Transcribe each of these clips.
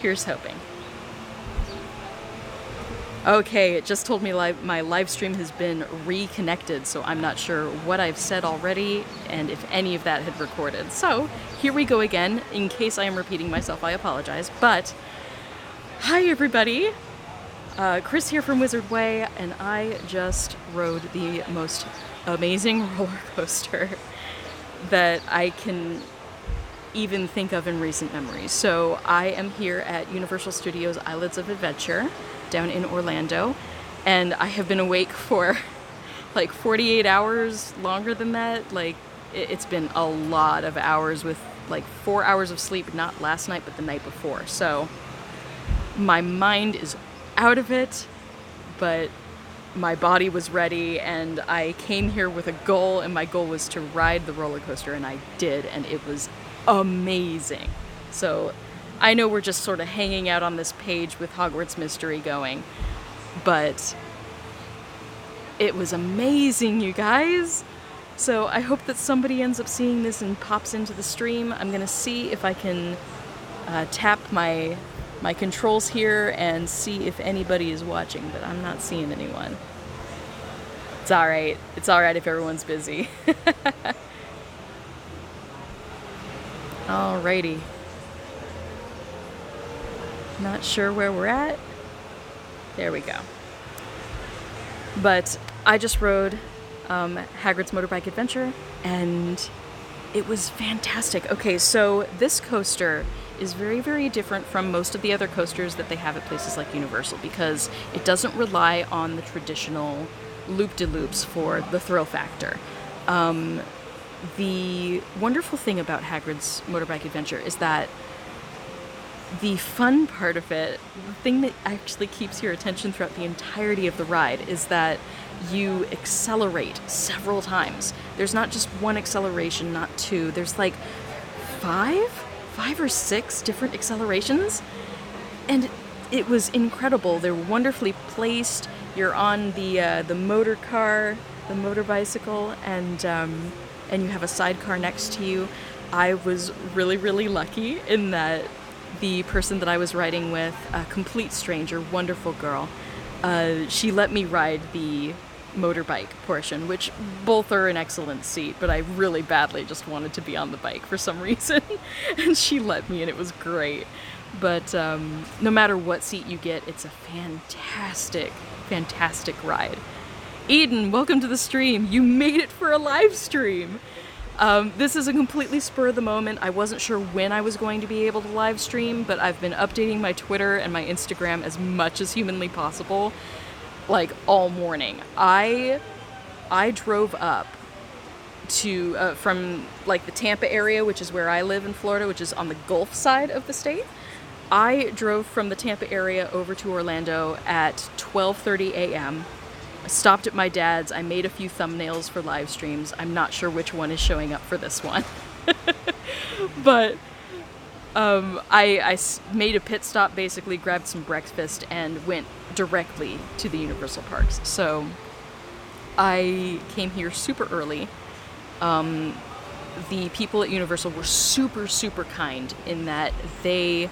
Here's hoping. Okay, it just told me my live stream has been reconnected, so I'm not sure what I've said already and if any of that had recorded. So, here we go again. In case I am repeating myself, I apologize. But, hi everybody! Chris here from Wizard Way, and I just rode the most amazing roller coaster that I can even think of in recent memory. So I am here at Universal Studios Islands of Adventure down in Orlando, and I have been awake for like 48 hours, longer than that. Like it's been a lot of hours with like 4 hours of sleep, not last night but the night before. So my mind is out of it, but my body was ready, and I came here with a goal, and my goal was to ride the roller coaster, and I did, and it was amazing. So I know we're just sort of hanging out on this page with Hogwarts Mystery going, but it was amazing, you guys. So I hope that somebody ends up seeing this and pops into the stream. I'm gonna see if I can tap my controls here and see if anybody is watching, but I'm not seeing anyone. It's alright. It's alright if everyone's busy. Alrighty. Not sure where we're at. There we go. But I just rode Hagrid's Motorbike Adventure, and it was fantastic. Okay, so this coaster is very, very different from most of the other coasters that they have at places like Universal, because it doesn't rely on the traditional loop-de-loops for the thrill factor. The wonderful thing about Hagrid's Motorbike Adventure is that the fun part of it, the thing that actually keeps your attention throughout the entirety of the ride, is that you accelerate several times. There's not just one acceleration, not two. There's like five or six different accelerations, and it was incredible. They're wonderfully placed. You're on the motor car, the motor bicycle, and you have a sidecar next to you. I was really, really lucky in that the person that I was riding with, a complete stranger, wonderful girl, she let me ride the motorbike portion, which both are an excellent seat, but I really badly just wanted to be on the bike for some reason, and she let me, and it was great. But no matter what seat you get, it's a fantastic, fantastic ride. Eden, welcome to the stream. You made it for a live stream. This is a completely spur of the moment. I wasn't sure when I was going to be able to live stream, but I've been updating my Twitter and my Instagram as much as humanly possible, like all morning. I drove up to from like the Tampa area, which is where I live in Florida, which is on the Gulf side of the state. I drove from the Tampa area over to Orlando at 12:30 a.m. I stopped at my dad's. I made a few thumbnails for live streams. I'm not sure which one is showing up for this one. But I made a pit stop, basically grabbed some breakfast, and went directly to the Universal Parks. So I came here super early. The people at Universal were super, super kind in that they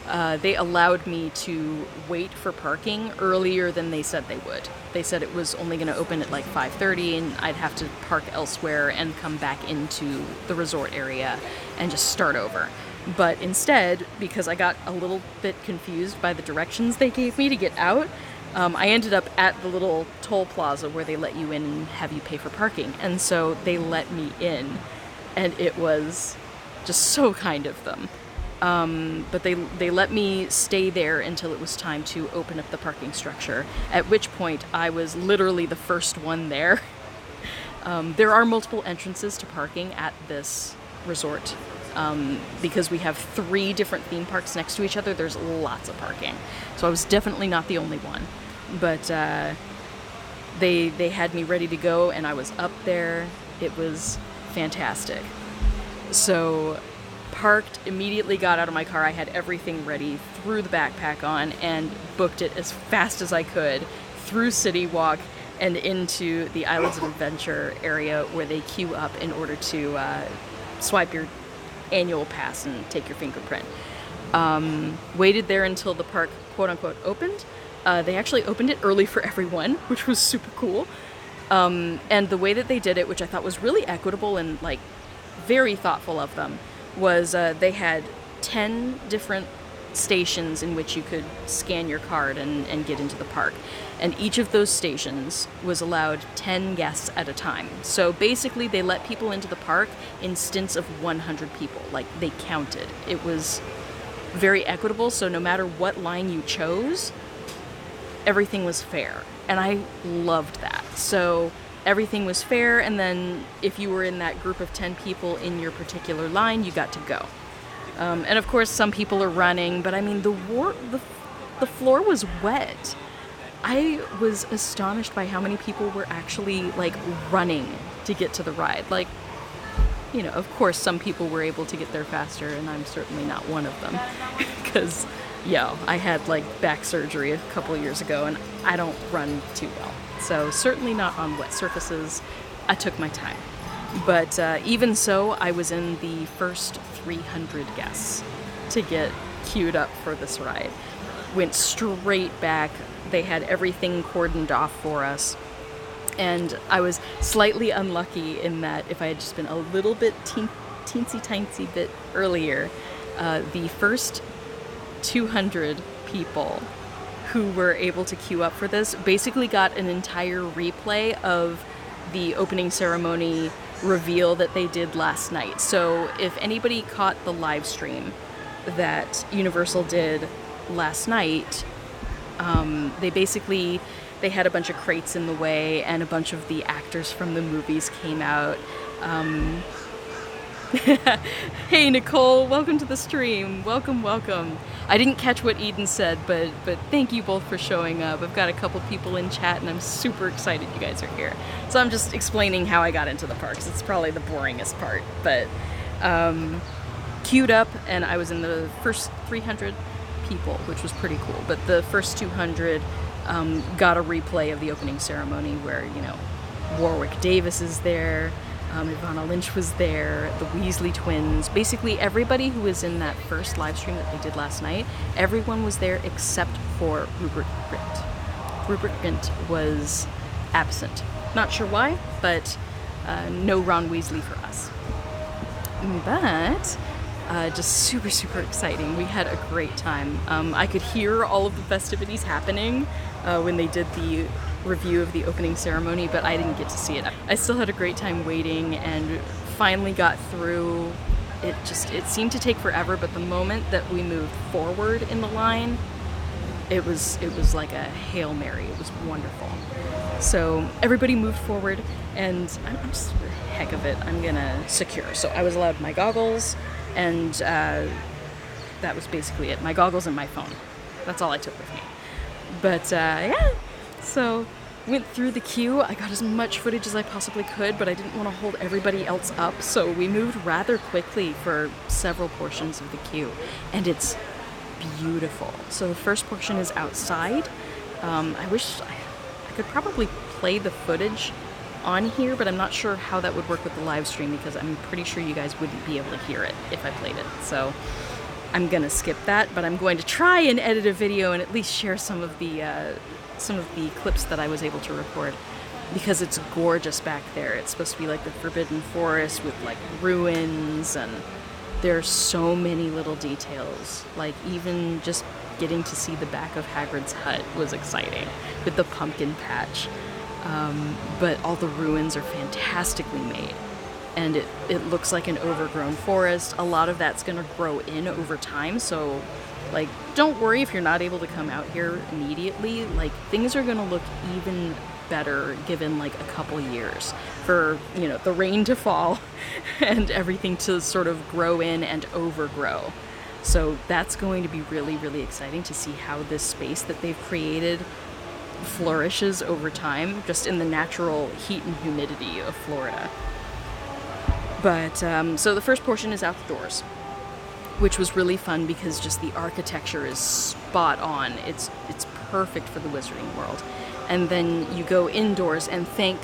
allowed me to wait for parking earlier than they said they would. They said it was only going to open at like 5:30, and I'd have to park elsewhere and come back into the resort area and just start over. But instead, because I got a little bit confused by the directions they gave me to get out, I ended up at the little toll plaza where they let you in and have you pay for parking. And so they let me in, and it was just so kind of them. But they let me stay there until it was time to open up the parking structure, at which point I was literally the first one there. There are multiple entrances to parking at this resort. Because we have 3 different theme parks next to each other, there's lots of parking. So I was definitely not the only one. But they had me ready to go, and I was up there. It was fantastic. So parked, immediately got out of my car. I had everything ready, threw the backpack on, and booked it as fast as I could through City Walk and into the Islands of Adventure area where they queue up in order to swipe your annual pass and take your fingerprint. Waited there until the park, quote unquote, opened. They actually opened it early for everyone, which was super cool. And the way that they did it, which I thought was really equitable and like very thoughtful of them, was they had 10 different stations in which you could scan your card and get into the park. And each of those stations was allowed 10 guests at a time. So basically they let people into the park in stints of 100 people. Like, they counted. It was very equitable, so no matter what line you chose, everything was fair. And I loved that. So everything was fair, and then if you were in that group of 10 people in your particular line, you got to go. And of course, some people are running, but I mean, the floor was wet. I was astonished by how many people were actually like running to get to the ride. Like, you know, of course, some people were able to get there faster, and I'm certainly not one of them, because, I had like back surgery a couple of years ago, and I don't run too well. So certainly not on wet surfaces. I took my time. But even so, I was in the first 300 guests to get queued up for this ride. Went straight back. They had everything cordoned off for us. And I was slightly unlucky in that if I had just been a little bit teensy bit earlier, the first 200 people who were able to queue up for this basically got an entire replay of the opening ceremony reveal that they did last night. So if anybody caught the live stream that Universal did last night, they had a bunch of crates in the way, and a bunch of the actors from the movies came out. Hey Nicole, welcome to the stream. Welcome. I didn't catch what Eden said, but thank you both for showing up. I've got a couple people in chat, and I'm super excited you guys are here. So I'm just explaining how I got into the parks. It's probably the boringest part, but queued up, and I was in the first 300 people, which was pretty cool. But the first 200 got a replay of the opening ceremony where, Warwick Davis is there, Ivana Lynch was there, the Weasley twins, basically everybody who was in that first live stream that they did last night, everyone was there except for Rupert Grint. Rupert Grint was absent. Not sure why, but no Ron Weasley for us. But just super, super exciting. We had a great time. I could hear all of the festivities happening when they did the review of the opening ceremony, but I didn't get to see it. I still had a great time waiting and finally got through. It seemed to take forever, but the moment that we moved forward in the line, it was like a Hail Mary. It was wonderful. So everybody moved forward, and I'm just, for the heck of it, I'm gonna secure. So I was allowed my goggles, and that was basically it. My goggles and my phone. That's all I took with me. But so went through the queue. I got as much footage as I possibly could, but I didn't want to hold everybody else up, so we moved rather quickly for several portions of the queue, and it's beautiful. So the first portion is outside. I wish I could probably play the footage on here, but I'm not sure how that would work with the live stream, because I'm pretty sure you guys wouldn't be able to hear it if I played it. So I'm gonna skip that, but I'm going to try and edit a video and at least share some of the clips that I was able to record, because it's gorgeous back there. It's supposed to be like the Forbidden Forest with like ruins, and there are so many little details. Like even just getting to see the back of Hagrid's hut was exciting with the pumpkin patch. But all the ruins are fantastically made, and it looks like an overgrown forest. A lot of that's going to grow in over time, so like don't worry if you're not able to come out here immediately. Like things are going to look even better given like a couple years for, the rain to fall and everything to sort of grow in and overgrow. So that's going to be really, really exciting to see how this space that they've created flourishes over time, just in the natural heat and humidity of Florida. But so the first portion is outdoors, which was really fun because just the architecture is spot on. It's perfect for the Wizarding World. And then you go indoors, and thank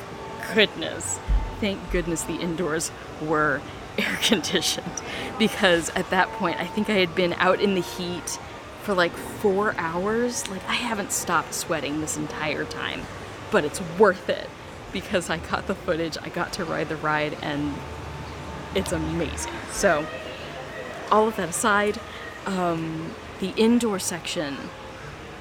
goodness the indoors were air conditioned. because at that point I think I had been out in the heat for like 4 hours. Like, I haven't stopped sweating this entire time, but it's worth it because I got the footage, I got to ride the ride, and it's amazing. So all of that aside, the indoor section,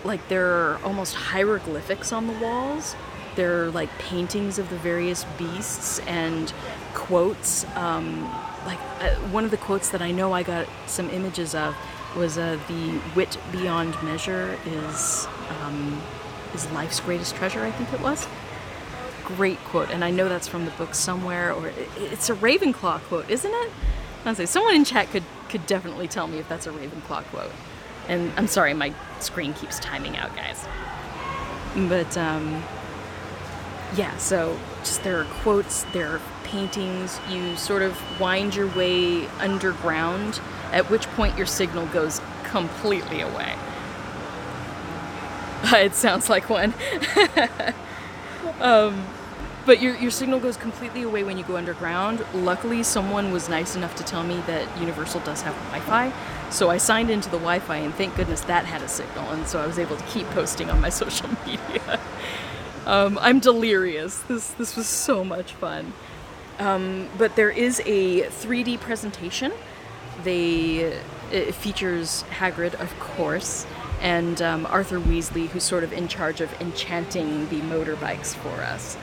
like, there are almost hieroglyphics on the walls. There are like paintings of the various beasts and quotes. One of the quotes that I know I got some images of was the wit beyond measure is life's greatest treasure, I think it was. Great quote, and I know that's from the book somewhere, or it's a Ravenclaw quote, isn't it? I'll say someone in chat could definitely tell me if that's a Ravenclaw quote. And I'm sorry, my screen keeps timing out, guys. But yeah, so just there are quotes, there are paintings. You sort of wind your way underground, at which point your signal goes completely away. It sounds like one. But your signal goes completely away when you go underground. Luckily, someone was nice enough to tell me that Universal does have Wi-Fi. So I signed into the Wi-Fi, and thank goodness that had a signal, and so I was able to keep posting on my social media. I'm delirious. This was so much fun. But there is a 3D presentation. It features Hagrid, of course, and Arthur Weasley, who's sort of in charge of enchanting the motorbikes for us.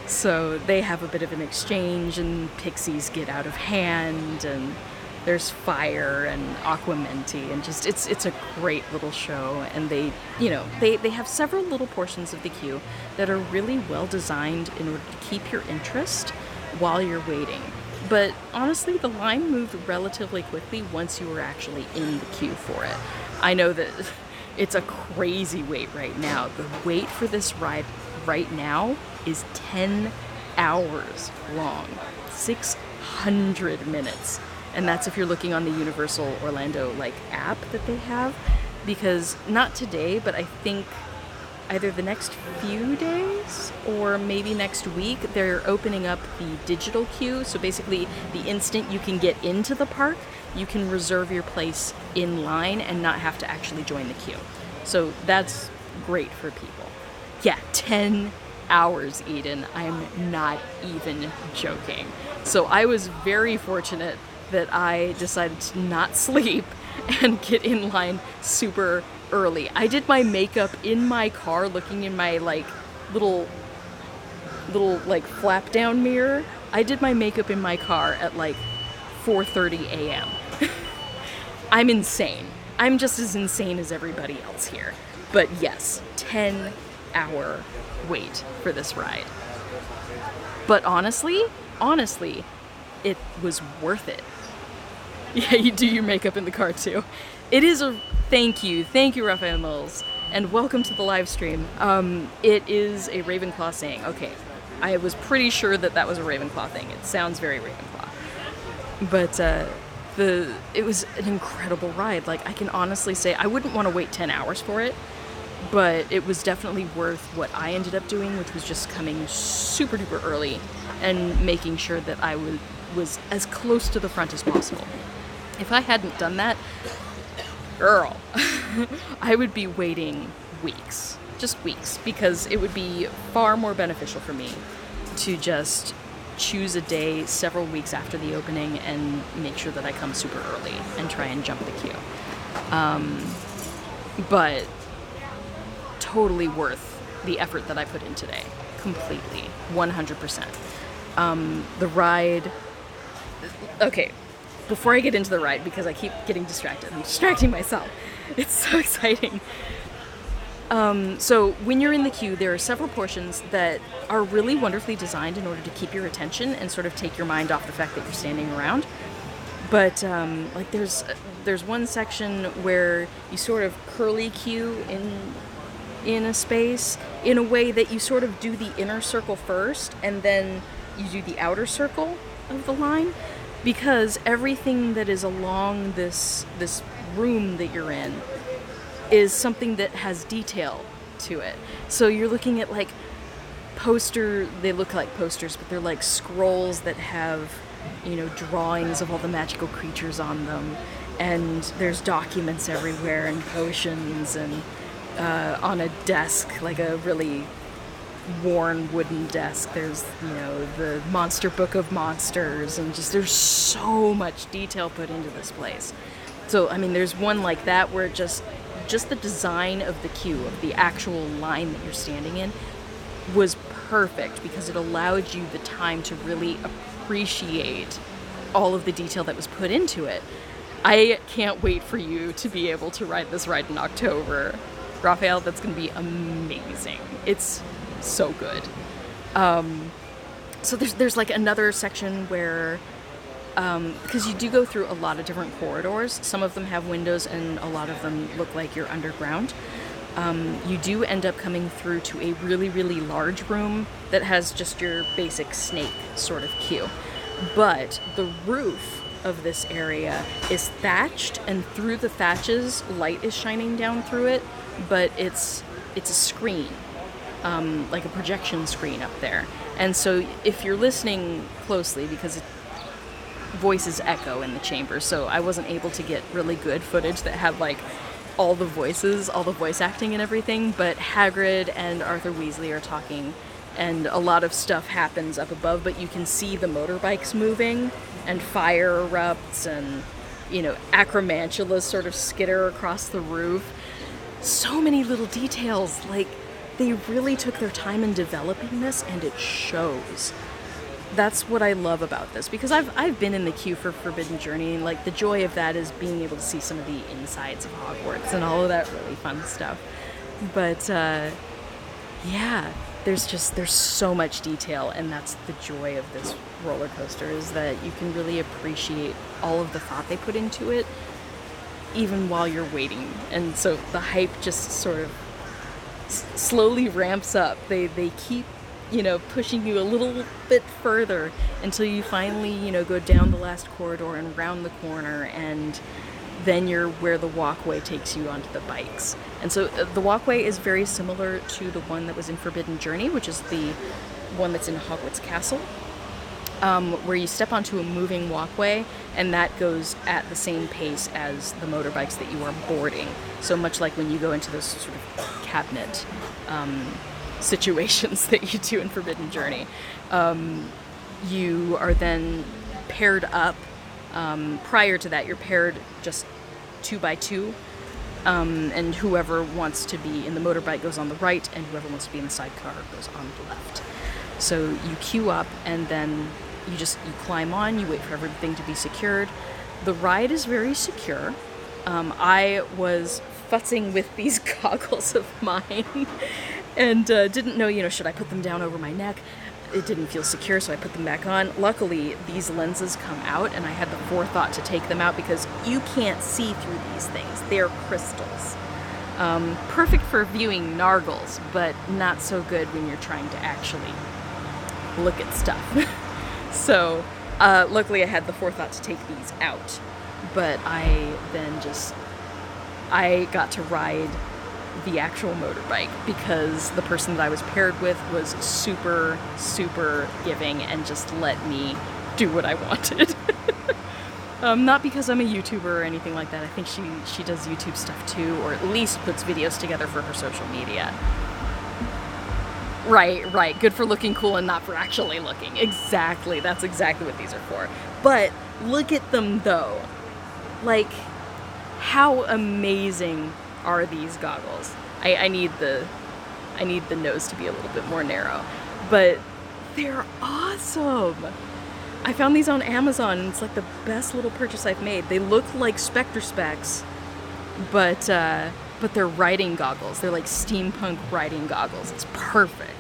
So they have a bit of an exchange, and pixies get out of hand, and there's fire and aquamenti, and just it's a great little show. And they have several little portions of the queue that are really well designed in order to keep your interest while you're waiting. But honestly, the line moved relatively quickly once you were actually in the queue for it. I know that it's a crazy wait right now. The wait for this ride right now is 10 hours long, 600 minutes. And that's if you're looking on the Universal Orlando app that they have, because not today, but I think either the next few days or maybe next week, they're opening up the digital queue. So basically, the instant you can get into the park, you can reserve your place in line and not have to actually join the queue. So that's great for people. Yeah, 10 hours, Eden. I'm not even joking. So I was very fortunate that I decided to not sleep and get in line super early. I did my makeup in my car, looking in my little flap down mirror. I did my makeup in my car at 4:30 a.m. I'm insane. I'm just as insane as everybody else here. But yes, 10-hour wait for this ride. But honestly, it was worth it. Yeah, you do your makeup in the car too. It is a thank you, Raphael Mills, and welcome to the live stream. It is a Ravenclaw saying. Okay, I was pretty sure that was a Ravenclaw thing. It sounds very Ravenclaw, but it was an incredible ride. I can honestly say I wouldn't want to wait 10 hours for it, but it was definitely worth what I ended up doing, which was just coming super duper early and making sure that I was as close to the front as possible. If I hadn't done that, girl, I would be waiting weeks, just weeks, because it would be far more beneficial for me to just choose a day several weeks after the opening and make sure that I come super early and try and jump the queue. But totally worth the effort that I put in today. Completely. 100%. The ride... Okay, before I get into the ride, because I keep getting distracted. I'm distracting myself. It's so exciting. So when you're in the queue, there are several portions that are really wonderfully designed in order to keep your attention and sort of take your mind off the fact that you're standing around. But there's one section where you sort of curly queue in a space in a way that you sort of do the inner circle first, and then you do the outer circle of the line, because everything that is along this room that you're in is something that has detail to it. So you're looking at they look like posters, but they're like scrolls that have drawings of all the magical creatures on them, and there's documents everywhere and potions, and on a desk, like a really worn wooden desk, there's the monster book of monsters, and just there's so much detail put into this place. So I mean, there's one like that where just the design of the queue, of the actual line that you're standing in, was perfect because it allowed you the time to really appreciate all of the detail that was put into it. I can't wait for you to be able to ride this ride in October. Raphael, that's going to be amazing. It's so good. So there's like another section where, because you do go through a lot of different corridors. Some of them have windows and a lot of them look like you're underground. You do end up coming through to a really, really large room that has just your basic snake sort of queue. But the roof of this area is thatched, and through the thatches, light is shining down through it, but it's a screen, like a projection screen up there. And so if you're listening closely, because voices echo in the chamber, so I wasn't able to get really good footage that had like all the voices, all the voice acting and everything, but Hagrid and Arthur Weasley are talking, and a lot of stuff happens up above, but you can see the motorbikes moving, and fire erupts, and, acromantulas sort of skitter across the roof. So many little details, like, they really took their time in developing this, and it shows. That's what I love about this, because I've been in the queue for Forbidden Journey, and like the joy of that is being able to see some of the insides of Hogwarts and all of that really fun stuff. But yeah, there's so much detail, and that's the joy of this roller coaster, is that you can really appreciate all of the thought they put into it, even while you're waiting. And so the hype just sort of slowly ramps up. They keep pushing you a little bit further until you finally, go down the last corridor and round the corner, and then you're where the walkway takes you onto the bikes. And so the walkway is very similar to the one that was in Forbidden Journey, which is the one that's in Hogwarts Castle, where you step onto a moving walkway, and that goes at the same pace as the motorbikes that you are boarding. So much like when you go into those sort of cabinet situations that you do in Forbidden Journey. You are then paired up. Prior to that, you're paired just 2 by 2, and whoever wants to be in the motorbike goes on the right, and whoever wants to be in the sidecar goes on the left. So you queue up, and then you climb on, you wait for everything to be secured. The ride is very secure. I was futzing with these goggles of mine and didn't know, should I put them down over my neck? It didn't feel secure, so I put them back on. Luckily, these lenses come out, and I had the forethought to take them out because you can't see through these things. They're crystals. Perfect for viewing nargles, but not so good when you're trying to actually look at stuff. So, luckily I had the forethought to take these out. But I got to ride the actual motorbike because the person that I was paired with was super, super giving and just let me do what I wanted. Not because I'm a YouTuber or anything like that. I think she does YouTube stuff too, or at least puts videos together for her social media. Right. Good for looking cool and not for actually looking. Exactly. That's exactly what these are for. But look at them though. Like, how amazing are these goggles? I need the nose to be a little bit more narrow, but they're awesome. I found these on Amazon, and it's like the best little purchase I've made. They look like Spectre Specs, but they're riding goggles. They're like steampunk riding goggles. It's perfect.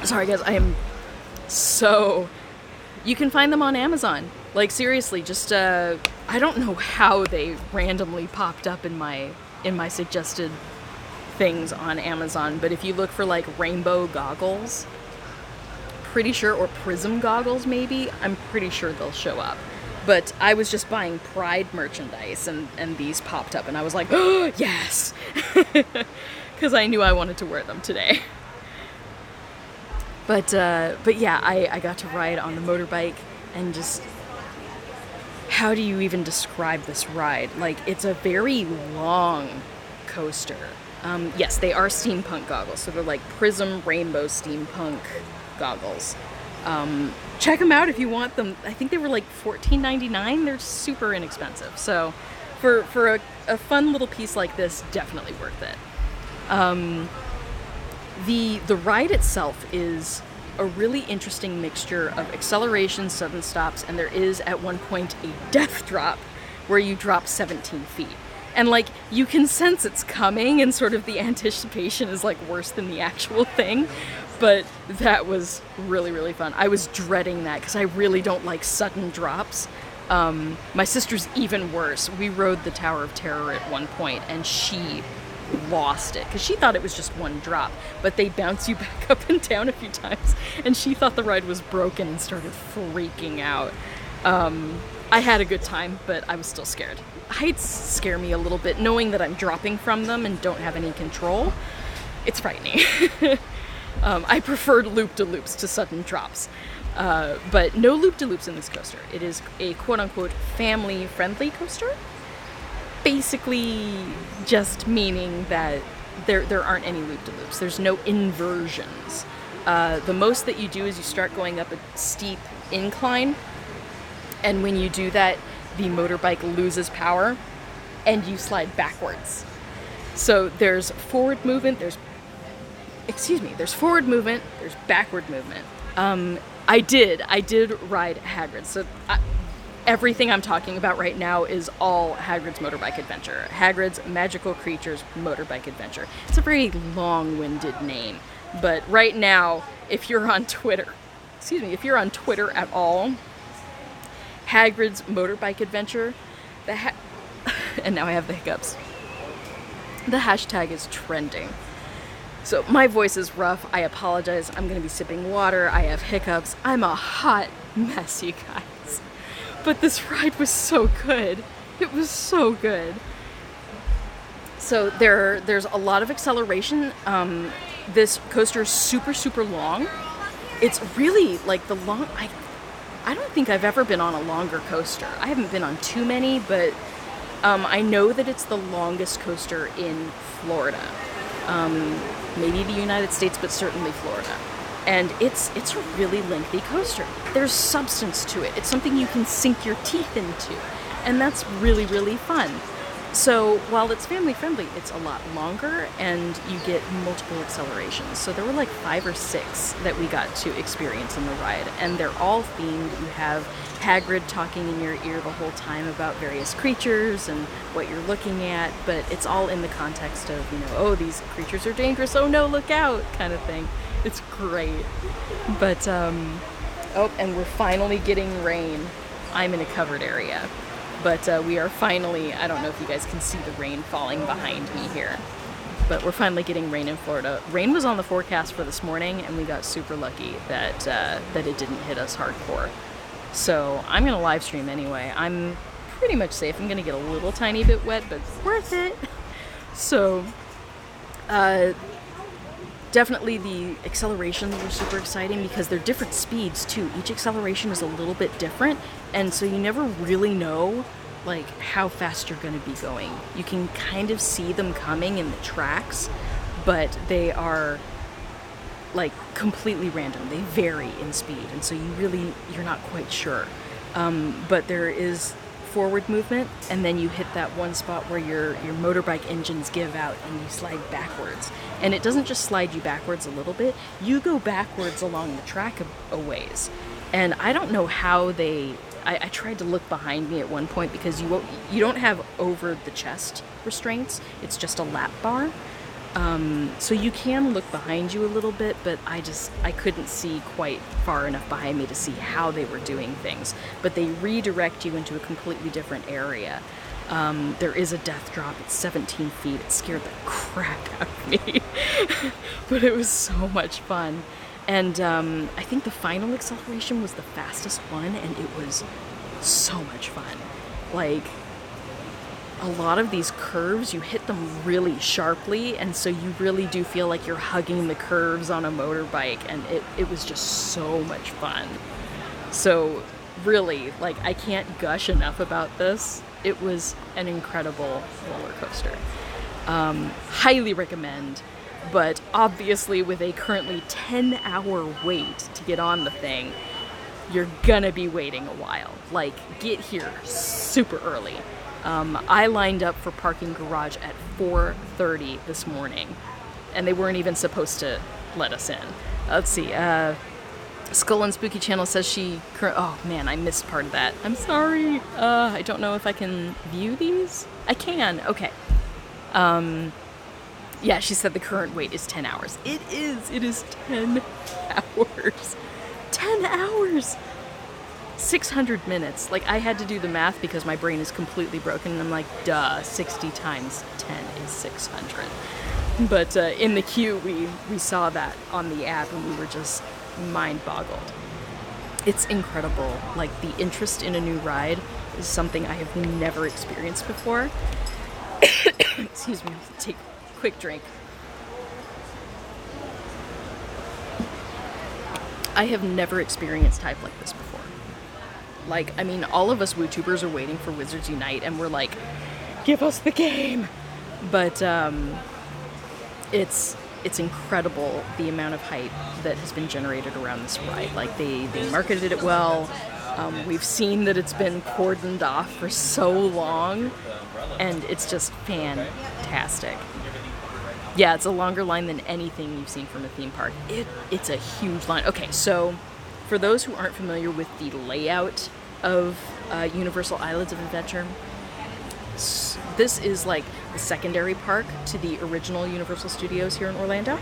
Sorry guys, you can find them on Amazon. Like, seriously, just, I don't know how they randomly popped up in my suggested things on Amazon, but if you look for, like, rainbow goggles, pretty sure, or prism goggles maybe, I'm pretty sure they'll show up. But I was just buying Pride merchandise, and these popped up, and I was like, oh, yes! Because I knew I wanted to wear them today. But yeah, I got to ride on the motorbike, and just, how do you even describe this ride? Like, it's a very long coaster. Yes, they are steampunk goggles, so they're like Prism Rainbow Steampunk goggles. Check them out if you want them. I think they were like $14.99. They're super inexpensive. So for a fun little piece like this, definitely worth it. The ride itself is a really interesting mixture of acceleration, sudden stops, and there is at one point a death drop where you drop 17 feet. And like, you can sense it's coming, and sort of the anticipation is like worse than the actual thing. But that was really, really fun. I was dreading that because I really don't like sudden drops. My sister's even worse. We rode the Tower of Terror at one point, and she lost it because she thought it was just one drop, but they bounce you back up and down a few times, and she thought the ride was broken and started freaking out. I had a good time, but I was still scared. Heights scare me a little bit, knowing that I'm dropping from them and don't have any control. It's frightening. I preferred loop-de-loops to sudden drops. But no loop-de-loops in this coaster. It is a quote-unquote family-friendly coaster. Basically just meaning that there aren't any loop-de-loops. There's no inversions. The most that you do is you start going up a steep incline, and when you do that, the motorbike loses power, and you slide backwards. So there's forward movement, there's forward movement, there's backward movement. I did ride Hagrid, so everything I'm talking about right now is all Hagrid's Motorbike Adventure. Hagrid's Magical Creatures Motorbike Adventure. It's a very long-winded name, but right now, if you're on Twitter at all, Hagrid's Motorbike Adventure, and now I have the hiccups. The hashtag is trending. So my voice is rough. I apologize. I'm going to be sipping water. I have hiccups. I'm a hot mess, you guys. But this ride was so good. It was so good. So there's a lot of acceleration. This coaster is super, super long. It's really like I don't think I've ever been on a longer coaster. I haven't been on too many, but I know that it's the longest coaster in Florida. Maybe the United States, but certainly Florida. And it's a really lengthy coaster. There's substance to it. It's something you can sink your teeth into. And that's really, really fun. So while it's family friendly, it's a lot longer, and you get multiple accelerations. So there were like 5 or 6 that we got to experience in the ride, and they're all themed. You have Hagrid talking in your ear the whole time about various creatures and what you're looking at, but it's all in the context of, oh, these creatures are dangerous, oh no, look out, kind of thing. It's great. But, oh, and we're finally getting rain. I'm in a covered area. But we are finally, I don't know if you guys can see the rain falling behind me here, but we're finally getting rain in Florida. Rain was on the forecast for this morning, and we got super lucky that it didn't hit us hardcore. So I'm going to live stream anyway. I'm pretty much safe. I'm going to get a little tiny bit wet, but worth it. So definitely the accelerations were super exciting because they're different speeds too. Each acceleration is a little bit different, and so you never really know like how fast you're going to be going. You can kind of see them coming in the tracks, but they are like completely random. They vary in speed, and so you're not quite sure. But there is forward movement, and then you hit that one spot where your motorbike engines give out and you slide backwards. And it doesn't just slide you backwards a little bit, you go backwards along the track a ways. And I don't know how I tried to look behind me at one point because you don't have over the chest restraints, it's just a lap bar. So you can look behind you a little bit, but I couldn't see quite far enough behind me to see how they were doing things. But they redirect you into a completely different area. There is a death drop. It's 17 feet. It scared the crap out of me. But it was so much fun. And I think the final acceleration was the fastest one, and it was so much fun. Like, a lot of these curves, you hit them really sharply, and so you really do feel like you're hugging the curves on a motorbike, and it was just so much fun. So really, like, I can't gush enough about this. It was an incredible roller coaster. Highly recommend, but obviously with a currently 10-hour wait to get on the thing, you're gonna be waiting a while. Like, get here super early. I lined up for parking garage at 4:30 this morning, and they weren't even supposed to let us in. Let's see, Skull and Spooky Channel says oh man, I missed part of that. I'm sorry. I don't know if I can view these. I can, okay. Yeah, she said the current wait is 10 hours. It is 10 hours. 10 hours! 600 minutes. Like, I had to do the math because my brain is completely broken, and I'm like, duh, 60 times 10 is 600. But in the queue, we saw that on the app, and we were just mind-boggled. It's incredible. Like, the interest in a new ride is something I have never experienced before. Excuse me, take a quick drink. I have never experienced hype like this before. Like, I mean, all of us WooTubers are waiting for Wizards Unite, and we're like, give us the game! But, it's incredible the amount of hype that has been generated around this ride. Like, they marketed it well. We've seen that it's been cordoned off for so long, and it's just fantastic. Yeah, it's a longer line than anything you've seen from a theme park. It's a huge line. Okay, so for those who aren't familiar with the layout of Universal Islands of Adventure, this is like the secondary park to the original Universal Studios here in Orlando.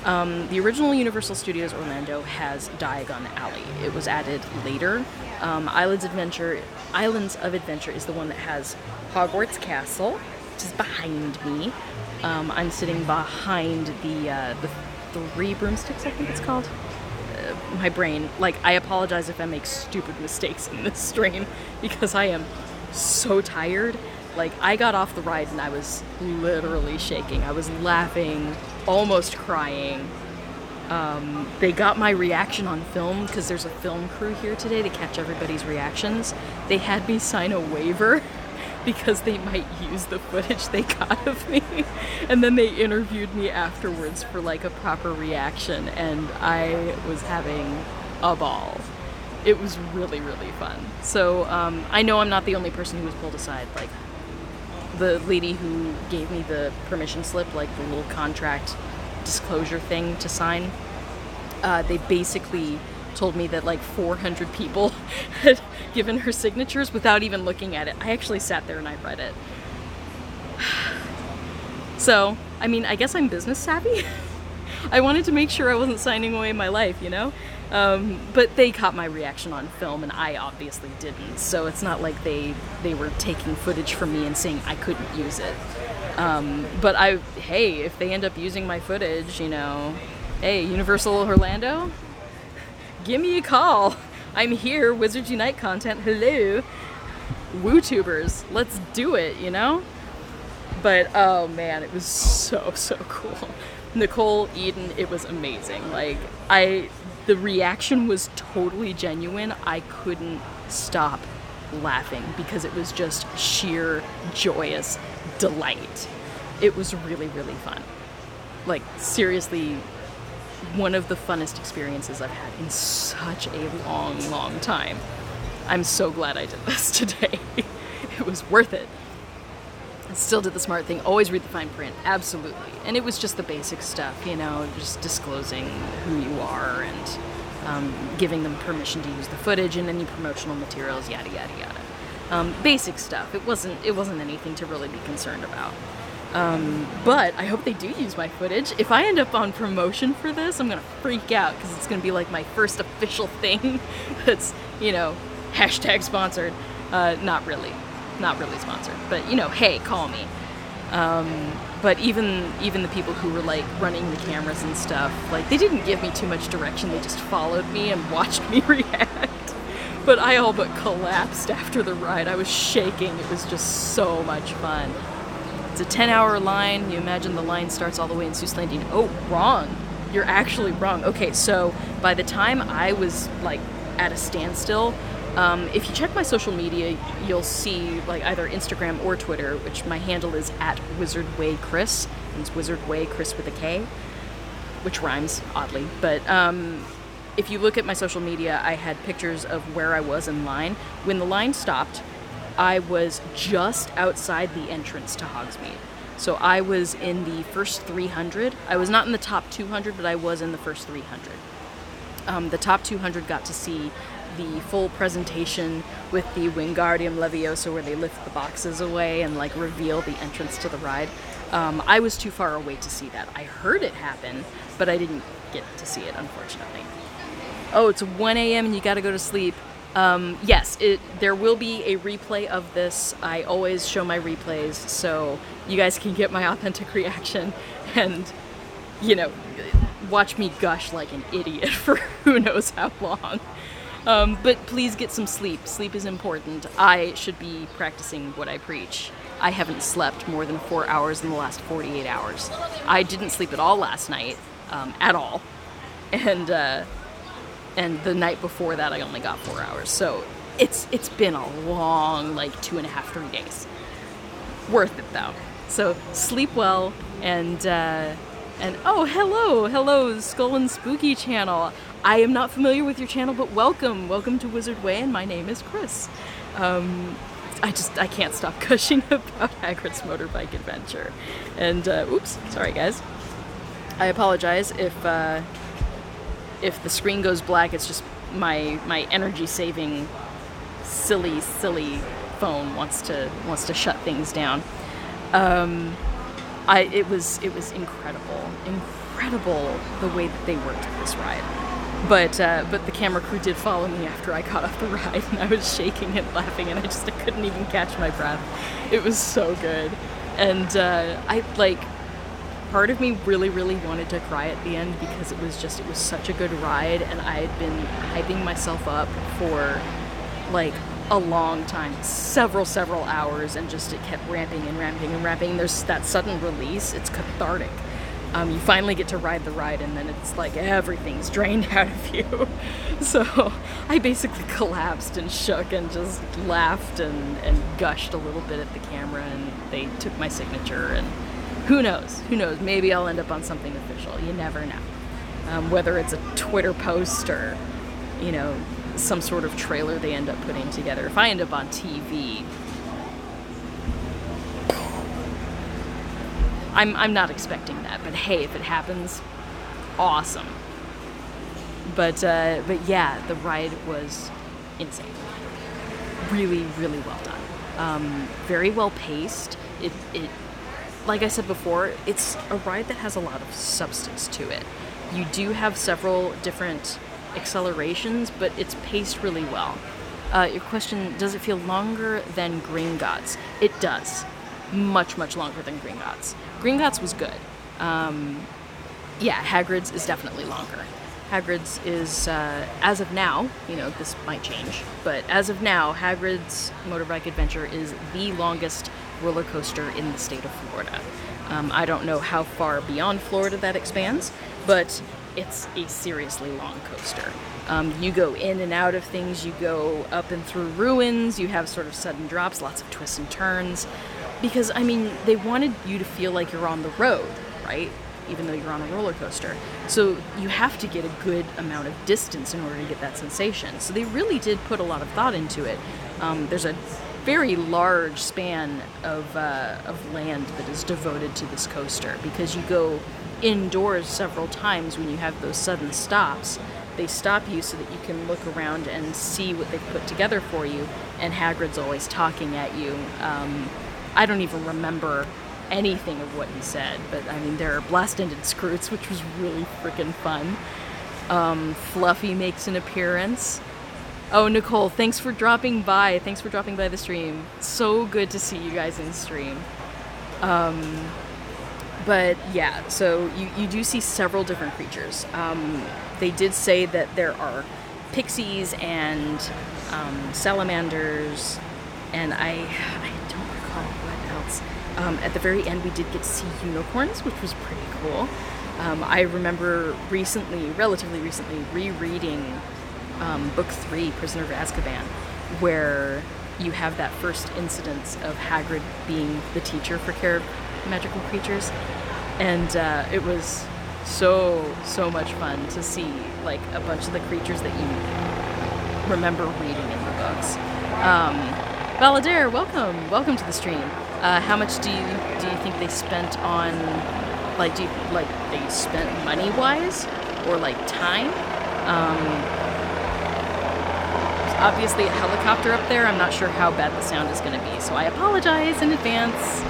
The original Universal Studios Orlando has Diagon Alley. It was added later. Islands of Adventure is the one that has Hogwarts Castle, which is behind me. I'm sitting behind the Three Broomsticks, I think it's called. My brain, like, I apologize if I make stupid mistakes in this stream because I am so tired. Like, I got off the ride and I was literally shaking. I was laughing, almost crying. They got my reaction on film because there's a film crew here today to catch everybody's reactions. They had me sign a waiver because they might use the footage they got of me. And then they interviewed me afterwards for like a proper reaction, and I was having a ball. It was really, really fun. So I know I'm not the only person who was pulled aside. Like, the lady who gave me the permission slip, like the little contract disclosure thing to sign, they basically told me that like 400 people had given her signatures without even looking at it. I actually sat there and I read it. So, I mean, I guess I'm business savvy. I wanted to make sure I wasn't signing away my life, you know? But they caught my reaction on film, and I obviously didn't. So it's not like they were taking footage from me and saying I couldn't use it. But hey, if they end up using my footage, you know, hey, Universal Orlando, give me a call. I'm here, Wizards Unite content, hello. WooTubers, let's do it, you know? But, oh man, it was so, so cool. Nicole, Eden, it was amazing. Like, the reaction was totally genuine. I couldn't stop laughing because it was just sheer joyous delight. It was really, really fun. Like, seriously, one of the funnest experiences I've had in such a long, long time. I'm so glad I did this today. It was worth it. I still did the smart thing, always read the fine print, absolutely. And it was just the basic stuff, you know, just disclosing who you are and giving them permission to use the footage and any promotional materials, yada, yada, yada. Basic stuff. It wasn't anything to really be concerned about. But I hope they do use my footage. If I end up on promotion for this, I'm gonna freak out because it's gonna be like my first official thing that's, you know, hashtag sponsored. Not really sponsored, but you know, hey, call me. But even the people who were like running the cameras and stuff, like, they didn't give me too much direction. They just followed me and watched me react, But I all but collapsed after the ride. I was shaking. It was just so much fun. It's a 10-hour line. You imagine the line starts all the way in Seuss Landing. Oh, wrong. You're actually wrong. Okay, so by the time I was like at a standstill, if you check my social media, you'll see like either Instagram or Twitter, which my handle is @WizardWayChris. It's WizardWay Chris with a K, which rhymes oddly. But if you look at my social media, I had pictures of where I was in line. When the line stopped, I was just outside the entrance to Hogsmeade. So I was in the first 300. I was not in the top 200, but I was in the first 300. The top 200 got to see the full presentation with the Wingardium Leviosa, where they lift the boxes away and like reveal the entrance to the ride. I was too far away to see that. I heard it happen, but I didn't get to see it, unfortunately. Oh, it's 1 a.m. and you gotta go to sleep. Yes, there will be a replay of this. I always show my replays, so you guys can get my authentic reaction and, you know, watch me gush like an idiot for who knows how long. But please get some sleep. Sleep is important. I should be practicing what I preach. I haven't slept more than 4 hours in the last 48 hours. I didn't sleep at all last night, at all. And the night before that, I only got 4 hours. So it's been a long, like 2.5, 3 days. Worth it though. So sleep well, and oh, hello, Skull and Spooky channel. I am not familiar with your channel, but welcome to Wizard Way, and my name is Chris. I can't stop gushing about Hagrid's Motorbike Adventure. And oops, sorry guys. I apologize if the screen goes black. It's just my energy saving silly phone wants to shut things down. It was incredible the way that they worked this ride. But the camera crew did follow me after I got off the ride, and I was shaking and laughing, and I couldn't even catch my breath. It was so good, and part of me really wanted to cry at the end, because it was such a good ride, and I had been hyping myself up for like a long time, several hours, and just it kept ramping and ramping and ramping. There's that sudden release. It's cathartic. You finally get to ride the ride, and then it's like everything's drained out of you. So I basically collapsed and shook and just laughed and gushed a little bit at the camera, and they took my signature, and who knows, maybe I'll end up on something official. You never know. Whether it's a Twitter post or, you know, some sort of trailer they end up putting together. If I end up on TV, I'm not expecting that, but hey, if it happens, awesome. But yeah, the ride was insane. Really well done. Very well paced. It like I said before, it's a ride that has a lot of substance to it. You do have several different accelerations, but it's paced really well. Your question, does it feel longer than Gringotts? It does. Much longer than Gringotts. Gringotts was good. Yeah, Hagrid's is definitely longer. Hagrid's is, as of now, you know, this might change, but as of now, Hagrid's Motorbike Adventure is the longest roller coaster in the state of Florida. I don't know how far beyond Florida that expands, but it's a seriously long coaster. You go in and out of things, you go up and through ruins, you have sort of sudden drops, lots of twists and turns, because, I mean, they wanted you to feel like you're on the road, right? Even though you're on a roller coaster. So you have to get a good amount of distance in order to get that sensation. So they really did put a lot of thought into it. There's a very large span of land that is devoted to this coaster, because you go indoors several times when you have those sudden stops. They stop you so that you can look around and see what they've put together for you, and Hagrid's always talking at you. I don't even remember anything of what he said, but I mean, there are blast-ended Scroots, which was really freaking fun. Fluffy makes an appearance. Oh, Nicole, thanks for dropping by. Thanks for dropping by the stream. So good to see you guys in stream. But yeah, so you do see several different creatures. They did say that there are pixies and salamanders, and I don't recall what else. At the very end, we did get to see unicorns, which was pretty cool. I remember relatively recently, rereading Book 3, Prisoner of Azkaban, where you have that first incidence of Hagrid being the teacher for care of magical creatures, and it was so much fun to see like a bunch of the creatures that you remember reading in the books. Balladeer, welcome to the stream. How much do you think they spent on, like, they spent money wise or like time? Obviously a helicopter up there. I'm not sure how bad the sound is going to be, so I apologize in advance.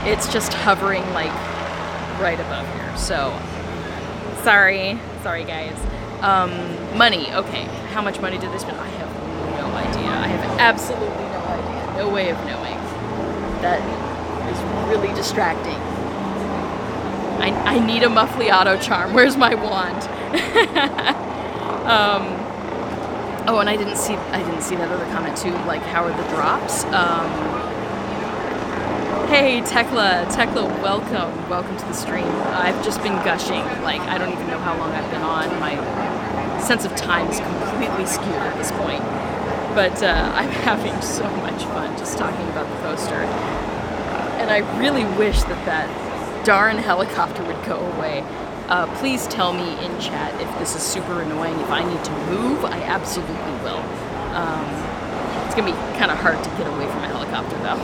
It's just hovering like right above here, so sorry guys. Money, okay. How much money did they spend? I have no idea. I have absolutely no idea. No way of knowing. That is really distracting. I need a Muffly Auto charm. Where's my wand? Oh, and I didn't see that other comment too. Like, how are the drops? Hey, Tekla, welcome to the stream. I've just been gushing. Like, I don't even know how long I've been on. My sense of time is completely skewed at this point. But I'm having so much fun just talking about the coaster. And I really wish that darn helicopter would go away. Please tell me in chat if this is super annoying. If I need to move, I absolutely will. It's going to be kind of hard to get away from a helicopter, though.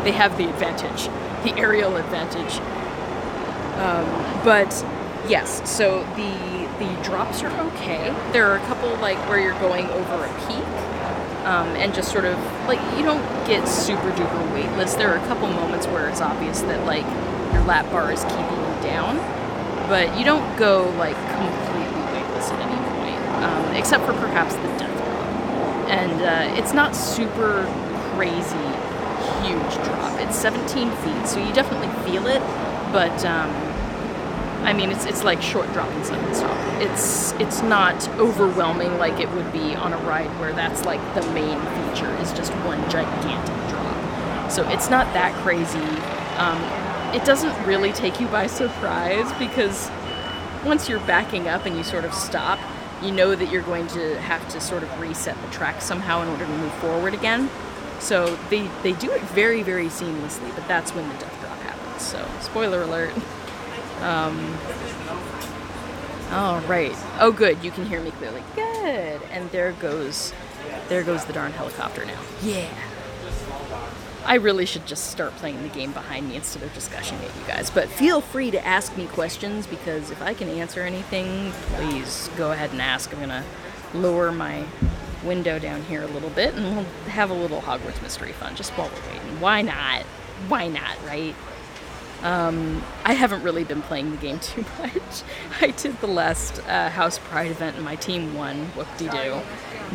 They have the advantage, the aerial advantage. But yes, so the drops are okay. There are a couple like where you're going over a peak, and just sort of like you don't get super duper weightless. There are a couple moments where it's obvious that like your lap bar is keeping you down, but you don't go like completely weightless at any point, except for perhaps the death drop. And it's not super crazy huge drop. It's 17 feet, so you definitely feel it, but I mean it's like short drop and sudden stop. It's not overwhelming like it would be on a ride where that's like the main feature is just one gigantic drop. So it's not that crazy. It doesn't really take you by surprise because once you're backing up and you sort of stop, you know that you're going to have to sort of reset the track somehow in order to move forward again. So they do it very, very seamlessly, but that's when the death drop happens. So, spoiler alert. All right. Oh, good. You can hear me clearly. Good. And there goes the darn helicopter now. Yeah. I really should just start playing the game behind me instead of just gushing at you guys. But feel free to ask me questions because if I can answer anything, please go ahead and ask. I'm going to lower my window down here a little bit and we'll have a little Hogwarts Mystery fun just while we're waiting. Why not, right? I haven't really been playing the game too much. I did the last House Pride event and my team won, whoop-de-doo.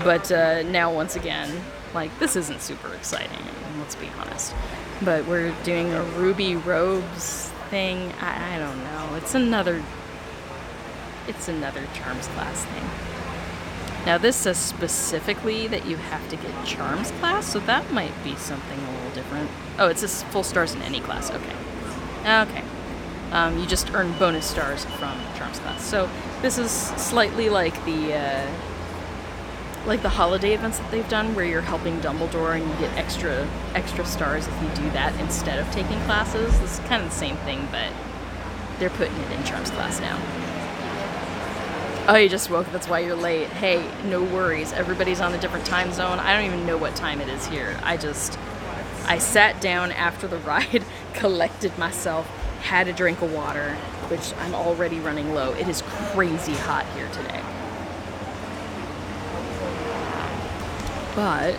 But now once again, like, this isn't super exciting, let's be honest. But we're doing a Ruby Robes thing. I don't know. It's another Charms class thing. Now this says specifically that you have to get Charms class, so that might be something a little different. Oh, it says full stars in any class. Okay. You just earn bonus stars from Charms class. So this is slightly like the holiday events that they've done, where you're helping Dumbledore and you get extra stars if you do that instead of taking classes. This is kind of the same thing, but they're putting it in Charms class now. Oh, you just woke, that's why you're late. Hey, no worries. Everybody's on a different time zone. I don't even know what time it is here. I sat down after the ride, collected myself, had a drink of water, which I'm already running low. It is crazy hot here today. But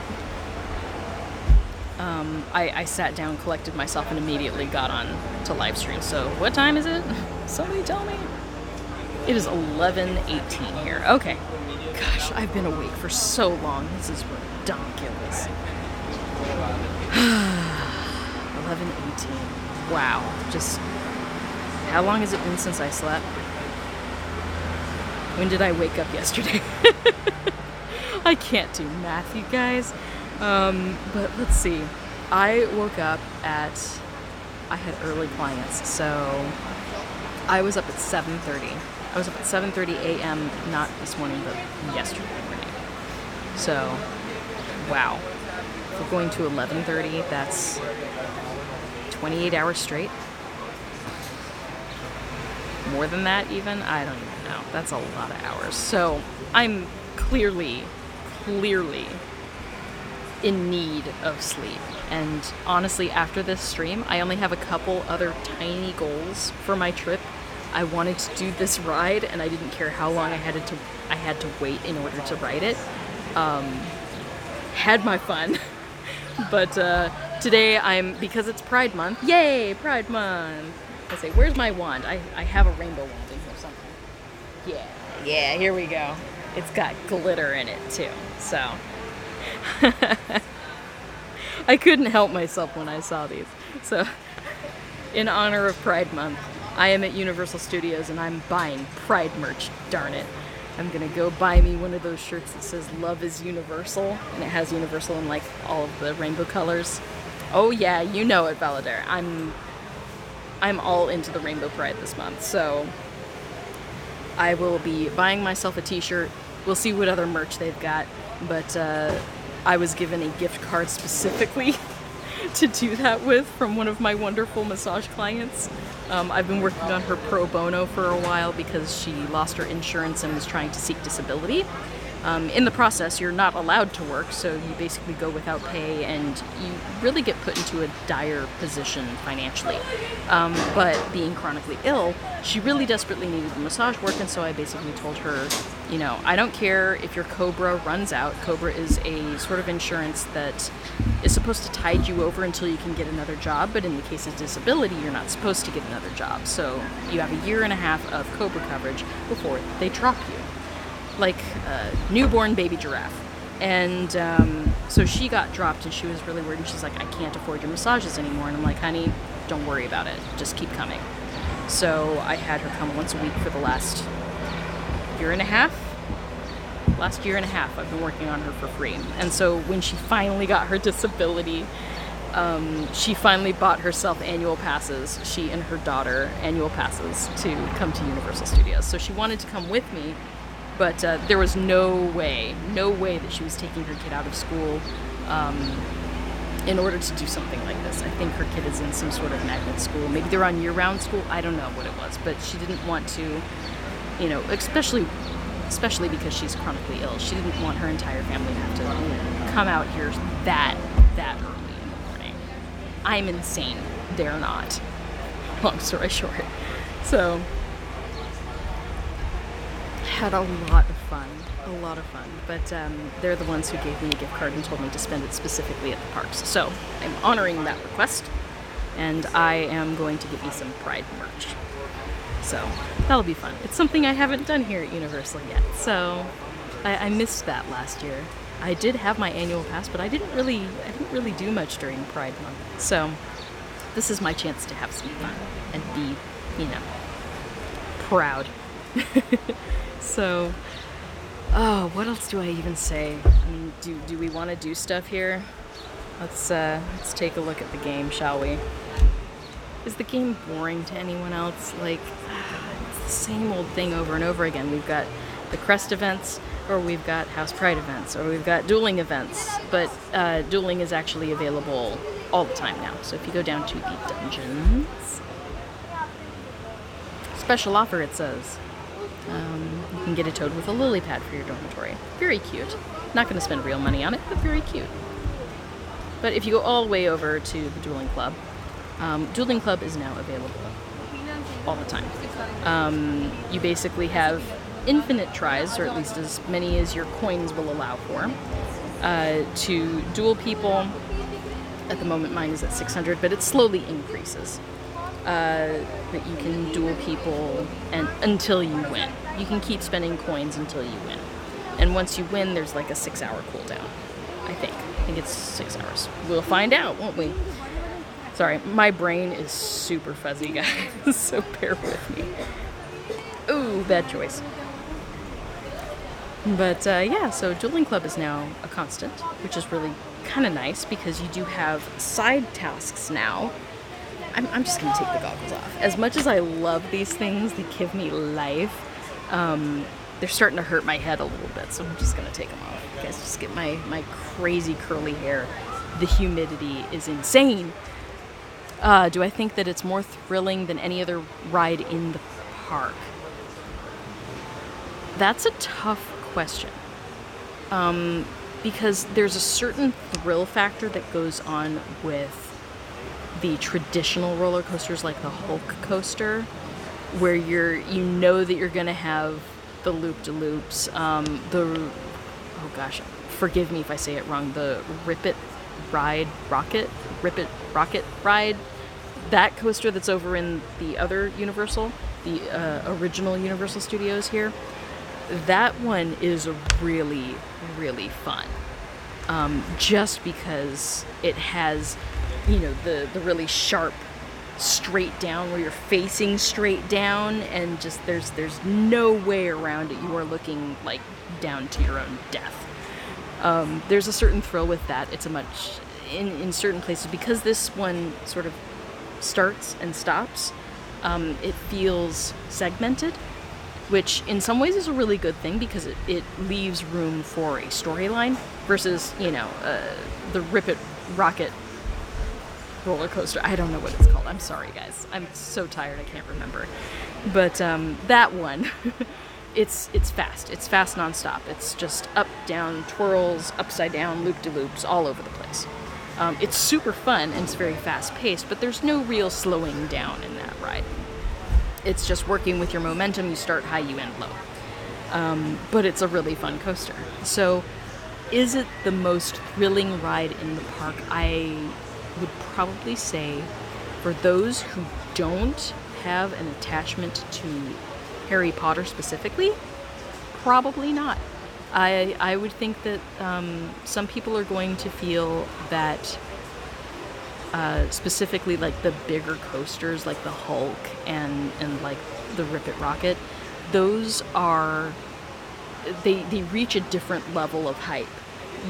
I sat down, collected myself, and immediately got on to live stream. So what time is it? Somebody tell me. It is 11:18 here. Okay. Gosh, I've been awake for so long. This is ridiculous. 11:18. Wow. Just, how long has it been since I slept? When did I wake up yesterday? I can't do math, you guys. But let's see. I woke up I had early clients, so I was up at 7:30. I was up at 7:30 a.m., not this morning, but yesterday morning. So, wow. If we're going to 11:30, that's 28 hours straight. More than that even? I don't even know. That's a lot of hours. So I'm clearly in need of sleep. And honestly, after this stream, I only have a couple other tiny goals for my trip. I wanted to do this ride, and I didn't care how long I had to wait in order to ride it. Had my fun. But today because it's Pride Month. Yay, Pride Month! I say, where's my wand? I have a rainbow wand in here somewhere. Yeah, here we go. It's got glitter in it too, so. I couldn't help myself when I saw these. So, in honor of Pride Month, I am at Universal Studios and I'm buying Pride merch, darn it. I'm gonna go buy me one of those shirts that says "Love is Universal," and it has Universal in like all of the rainbow colors. Oh yeah, you know it, Valadar. I'm all into the Rainbow Pride this month, so I will be buying myself a t-shirt. We'll see what other merch they've got, but I was given a gift card specifically to do that with from one of my wonderful massage clients. I've been working on her pro bono for a while because she lost her insurance and was trying to seek disability. In the process, you're not allowed to work, so you basically go without pay, and you really get put into a dire position financially. But being chronically ill, she really desperately needed the massage work, and so I basically told her, you know, I don't care if your COBRA runs out. COBRA is a sort of insurance that is supposed to tide you over until you can get another job, but in the case of disability, you're not supposed to get another job. So you have a year and a half of COBRA coverage before they drop you. Like a newborn baby giraffe. And so she got dropped and she was really worried, and she's like, I can't afford your massages anymore. And I'm like, honey, don't worry about it. Just keep coming. So I had her come once a week for the last year and a half. I've been working on her for free. And so when she finally got her disability, she finally bought herself annual passes, she and her daughter, annual passes to come to Universal Studios. So she wanted to come with me, but there was no way that she was taking her kid out of school in order to do something like this. I think her kid is in some sort of magnet school. Maybe they're on year-round school. I don't know what it was, but she didn't want to, you know, especially because she's chronically ill. She didn't want her entire family to have to come out here that early in the morning. I'm insane. They're not. Long story short. So, had a lot of fun, but they're the ones who gave me a gift card and told me to spend it specifically at the parks. So I'm honoring that request, and I am going to get me some Pride merch. So that'll be fun. It's something I haven't done here at Universal yet, so I missed that last year. I did have my annual pass, but I didn't really do much during Pride Month. So this is my chance to have some fun and be, you know, proud. So, oh, what else do I even say? I mean, do we want to do stuff here? Let's take a look at the game, shall we? Is the game boring to anyone else? Like, it's the same old thing over and over again. We've got the Crest events, or we've got House Pride events, or we've got dueling events, but dueling is actually available all the time now. So if you go down to the dungeons, special offer, it says. You can get a toad with a lily pad for your dormitory. Very cute. Not going to spend real money on it, but very cute. But if you go all the way over to the Dueling Club is now available all the time. You basically have infinite tries, or at least as many as your coins will allow for, to duel people. At the moment mine is at 600, but it slowly increases. That you can duel people until you win. You can keep spending coins until you win. And once you win, there's like a 6-hour cooldown. I think it's 6 hours. We'll find out, won't we? Sorry, my brain is super fuzzy, guys, so bear with me. Ooh, bad choice. But yeah, so Dueling Club is now a constant, which is really kind of nice because you do have side tasks now. I'm just going to take the goggles off. As much as I love these things, they give me life, they're starting to hurt my head a little bit, so I'm just going to take them off. You guys just get my crazy curly hair. The humidity is insane. Do I think that it's more thrilling than any other ride in the park? That's a tough question. Because there's a certain thrill factor that goes on with the traditional roller coasters like the Hulk coaster, where you know that you're gonna have the loop-de-loops, oh gosh, forgive me if I say it wrong, the Rip It Rocket Ride, that coaster that's over in the other Universal, the original Universal Studios here, that one is really, really fun. Just because it has, the really sharp straight down where you're facing straight down, and just there's no way around it. You are looking like down to your own death. There's a certain thrill with that. It's a much in certain places, because this one sort of starts and stops. It feels segmented, which in some ways is a really good thing because it leaves room for a storyline versus, the Rip It Rocket roller coaster. I don't know what it's called. I'm sorry, guys. I'm so tired I can't remember. But that one, it's fast. It's fast nonstop. It's just up, down, twirls, upside down, loop-de-loops, all over the place. It's super fun and it's very fast-paced, but there's no real slowing down in that ride. It's just working with your momentum. You start high, you end low. But it's a really fun coaster. So is it the most thrilling ride in the park? I would probably say for those who don't have an attachment to Harry Potter specifically, probably not. I would think that some people are going to feel that specifically like the bigger coasters like the Hulk and like the Rip It Rocket, those are, they reach a different level of hype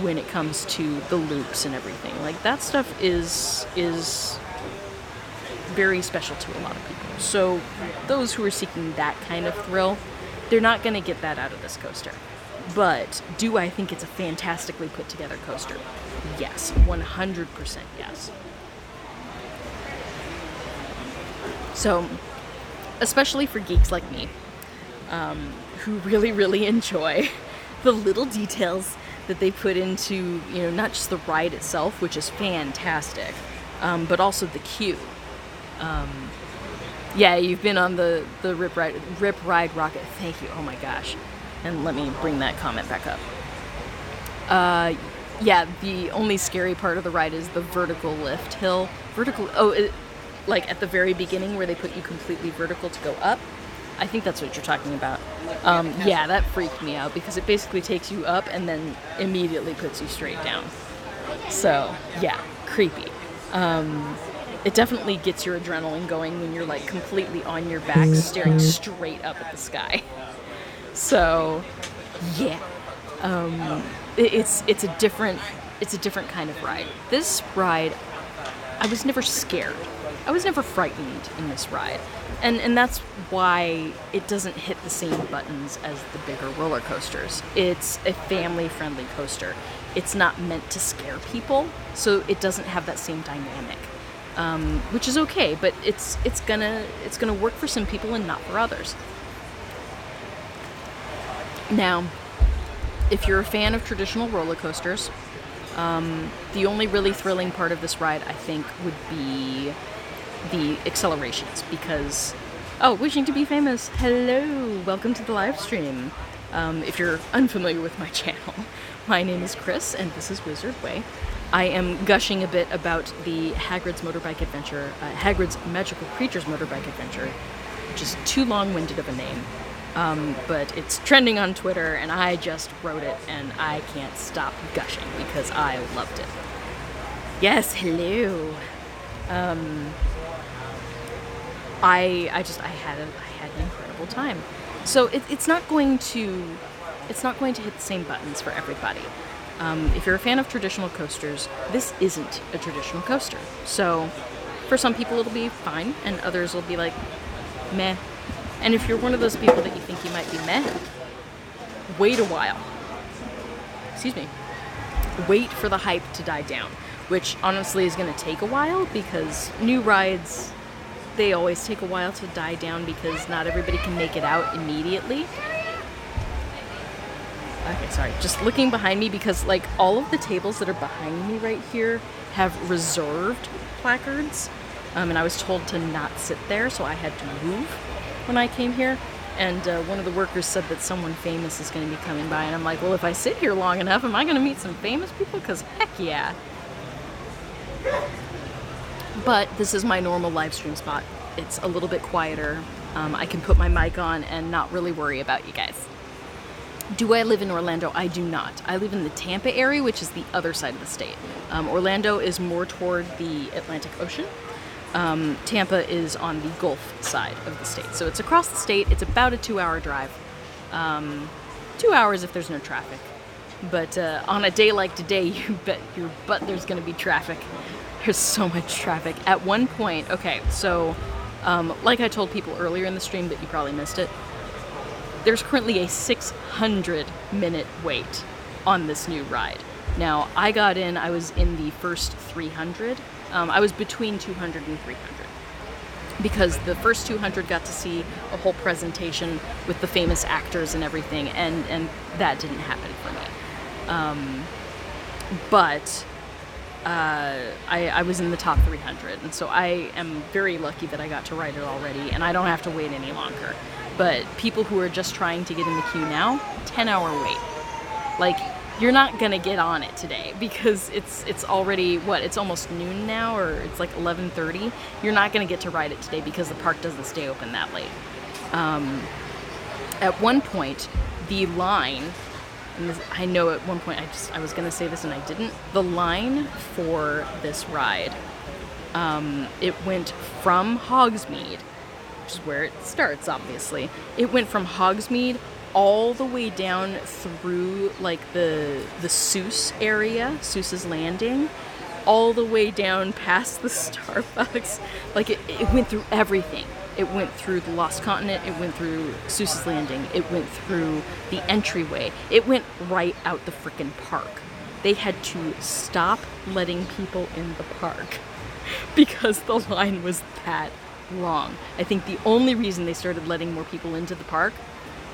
when it comes to the loops and everything. Like that stuff is very special to a lot of people. So those who are seeking that kind of thrill, they're not going to get that out of this coaster. But do I think it's a fantastically put together coaster? Yes, 100% yes. So, especially for geeks like me, who really, really enjoy the little details that they put into, not just the ride itself, which is fantastic, but also the queue. Yeah, you've been on the Rip Ride Rocket. Thank you. Oh my gosh. And let me bring that comment back up. Yeah, the only scary part of the ride is the vertical lift hill. Like at the very beginning where they put you completely vertical to go up. I think that's what you're talking about. Yeah, that freaked me out because it basically takes you up and then immediately puts you straight down. So, yeah, creepy. It definitely gets your adrenaline going when you're like completely on your back staring straight up at the sky. So, yeah. It's a different kind of ride. This ride, I was never scared. I was never frightened in this ride. And that's why it doesn't hit the same buttons as the bigger roller coasters. It's a family-friendly coaster. It's not meant to scare people, so it doesn't have that same dynamic, which is okay. But it's gonna work for some people and not for others. Now, if you're a fan of traditional roller coasters, the only really thrilling part of this ride, I think, would be the accelerations, because wishing to be famous, hello, welcome to the live stream. If you're unfamiliar with my channel, my name is Chris and this is Wizard Way. I am gushing a bit about the Hagrid's Motorbike Adventure, Hagrid's Magical Creatures Motorbike Adventure, which is too long-winded of a name, but it's trending on Twitter and I just wrote it and I can't stop gushing because I loved it. Yes, hello. I had an incredible time. So it's not going to it's not going to hit the same buttons for everybody. If you're a fan of traditional coasters, this isn't a traditional coaster. So for some people it'll be fine, and others will be like, meh. And if you're one of those people that you think you might be meh, wait a while. Excuse me. Wait for the hype to die down, which honestly is going to take a while because new rides, they always take a while to die down because not everybody can make it out immediately. Okay, sorry. Just looking behind me because, like, all of the tables that are behind me right here have reserved placards, and I was told to not sit there, so I had to move when I came here. And one of the workers said that someone famous is going to be coming by, and I'm like, well, if I sit here long enough, am I going to meet some famous people? Because heck yeah. But this is my normal live stream spot. It's a little bit quieter. I can put my mic on and not really worry about you guys. Do I live in Orlando? I do not. I live in the Tampa area, which is the other side of the state. Orlando is more toward the Atlantic Ocean. Tampa is on the Gulf side of the state. So it's across the state. It's about a 2-hour drive. 2 hours if there's no traffic. But on a day like today, you bet your butt there's going to be traffic. There's so much traffic. At one point, okay, so like I told people earlier in the stream, but you probably missed it, there's currently a 600-minute wait on this new ride. Now, I got in, I was in the first 300. I was between 200 and 300. Because the first 200 got to see a whole presentation with the famous actors and everything, and that didn't happen for me. But I was in the top 300, and so I am very lucky that I got to ride it already, and I don't have to wait any longer. But people who are just trying to get in the queue now, 10-hour wait. Like, you're not gonna get on it today because it's already, it's almost noon now, or it's like 11:30. You're not gonna get to ride it today because the park doesn't stay open that late. At one point, the line, and this, I know at one point I was gonna say this and I didn't. The line for this ride, it went from Hogsmeade, which is where it starts, obviously. It went from Hogsmeade all the way down through like the Seuss area, Seuss's Landing, all the way down past the Starbucks. Like it went through everything. It went through the Lost Continent, it went through Seuss's Landing, it went through the entryway. It went right out the frickin' park. They had to stop letting people in the park because the line was that long. I think the only reason they started letting more people into the park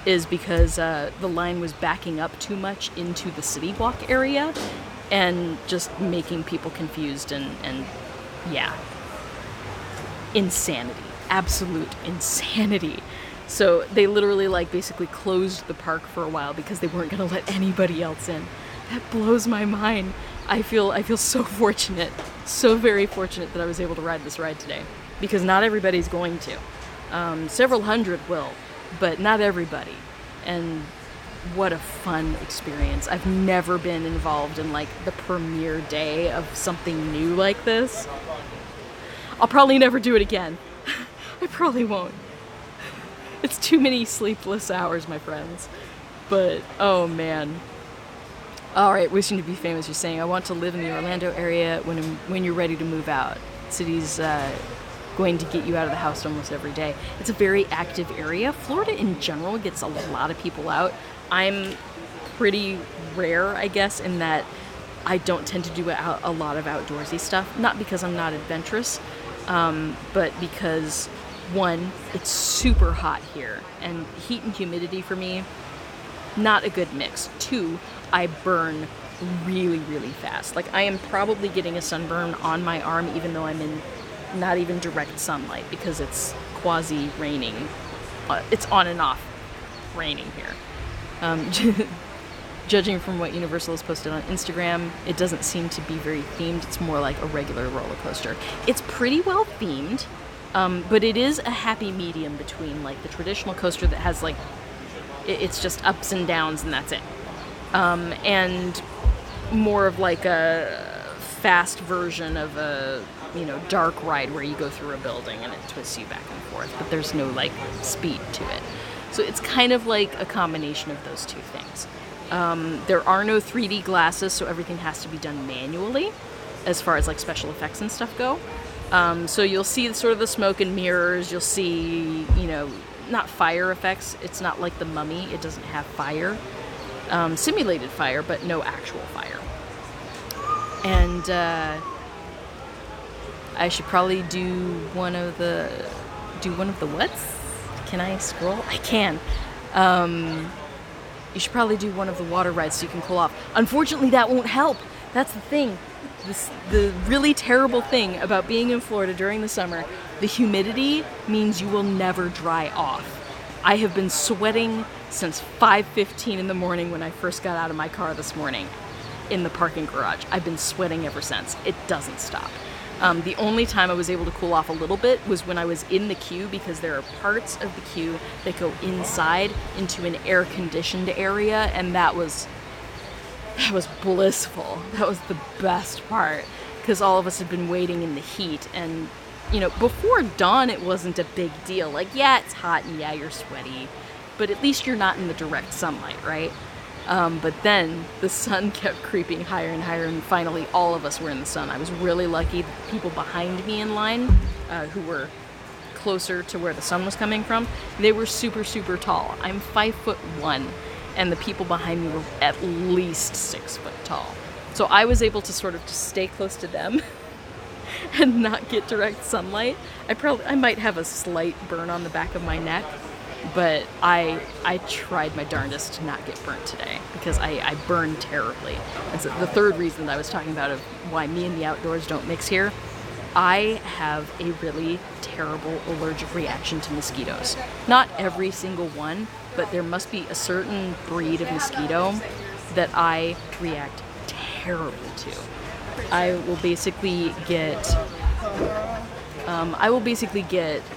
is because the line was backing up too much into the City Walk area and just making people confused and yeah. Insanity. Absolute insanity. So they literally like basically closed the park for a while because they weren't going to let anybody else in. That blows my mind. I feel so fortunate, so very fortunate that I was able to ride this ride today. Because not everybody's going to. Several hundred will, but not everybody. And what a fun experience. I've never been involved in like the premiere day of something new like this. I'll probably never do it again. I probably won't. It's too many sleepless hours, my friends. But, oh man. Alright, wishing to be famous, you're saying, I want to live in the Orlando area when you're ready to move out. City's going to get you out of the house almost every day. It's a very active area. Florida in general gets a lot of people out. I'm pretty rare, I guess, in that I don't tend to do a lot of outdoorsy stuff. Not because I'm not adventurous, but because, one, it's super hot here, and heat and humidity for me, not a good mix. Two, I burn really, really fast. Like, I am probably getting a sunburn on my arm even though I'm in not even direct sunlight because it's quasi-raining. It's on and off raining here. Judging from what Universal has posted on Instagram, it doesn't seem to be very themed. It's more like a regular roller coaster. It's pretty well themed, but it is a happy medium between like the traditional coaster that has like, it's just ups and downs and that's it. And more of like a fast version of a, dark ride where you go through a building and it twists you back and forth, but there's no like speed to it. So it's kind of like a combination of those two things. There are no 3D glasses, so everything has to be done manually as far as like special effects and stuff go. So you'll see sort of the smoke and mirrors, you'll see, you know, not fire effects, it's not like the Mummy, it doesn't have fire. Simulated fire, but no actual fire. And I should probably do one of the what's? Can I scroll? I can. You should probably do one of the water rides so you can cool off. Unfortunately, that won't help. That's the thing. The really terrible thing about being in Florida during the summer, the humidity means you will never dry off. I have been sweating since 5:15 in the morning when I first got out of my car this morning in the parking garage. I've been sweating ever since. It doesn't stop. The only time I was able to cool off a little bit was when I was in the queue, because there are parts of the queue that go inside into an air-conditioned area, and that was blissful. That was the best part, because all of us had been waiting in the heat, and you know, before dawn it wasn't a big deal. Like, yeah, it's hot and yeah, you're sweaty, but at least you're not in the direct sunlight, right? But then the sun kept creeping higher and higher, and finally all of us were in the sun. I was really lucky. The people behind me in line, who were closer to where the sun was coming from, they were super, super tall. I'm 5'1", and the people behind me were at least 6 foot tall. So I was able to sort of just stay close to them and not get direct sunlight. I might have a slight burn on the back of my neck, but I tried my darndest to not get burnt today, because I burned terribly. And so the third reason that I was talking about of why me and the outdoors don't mix here, I have a really terrible allergic reaction to mosquitoes. Not every single one, but there must be a certain breed of mosquito that I react terribly to. I will basically get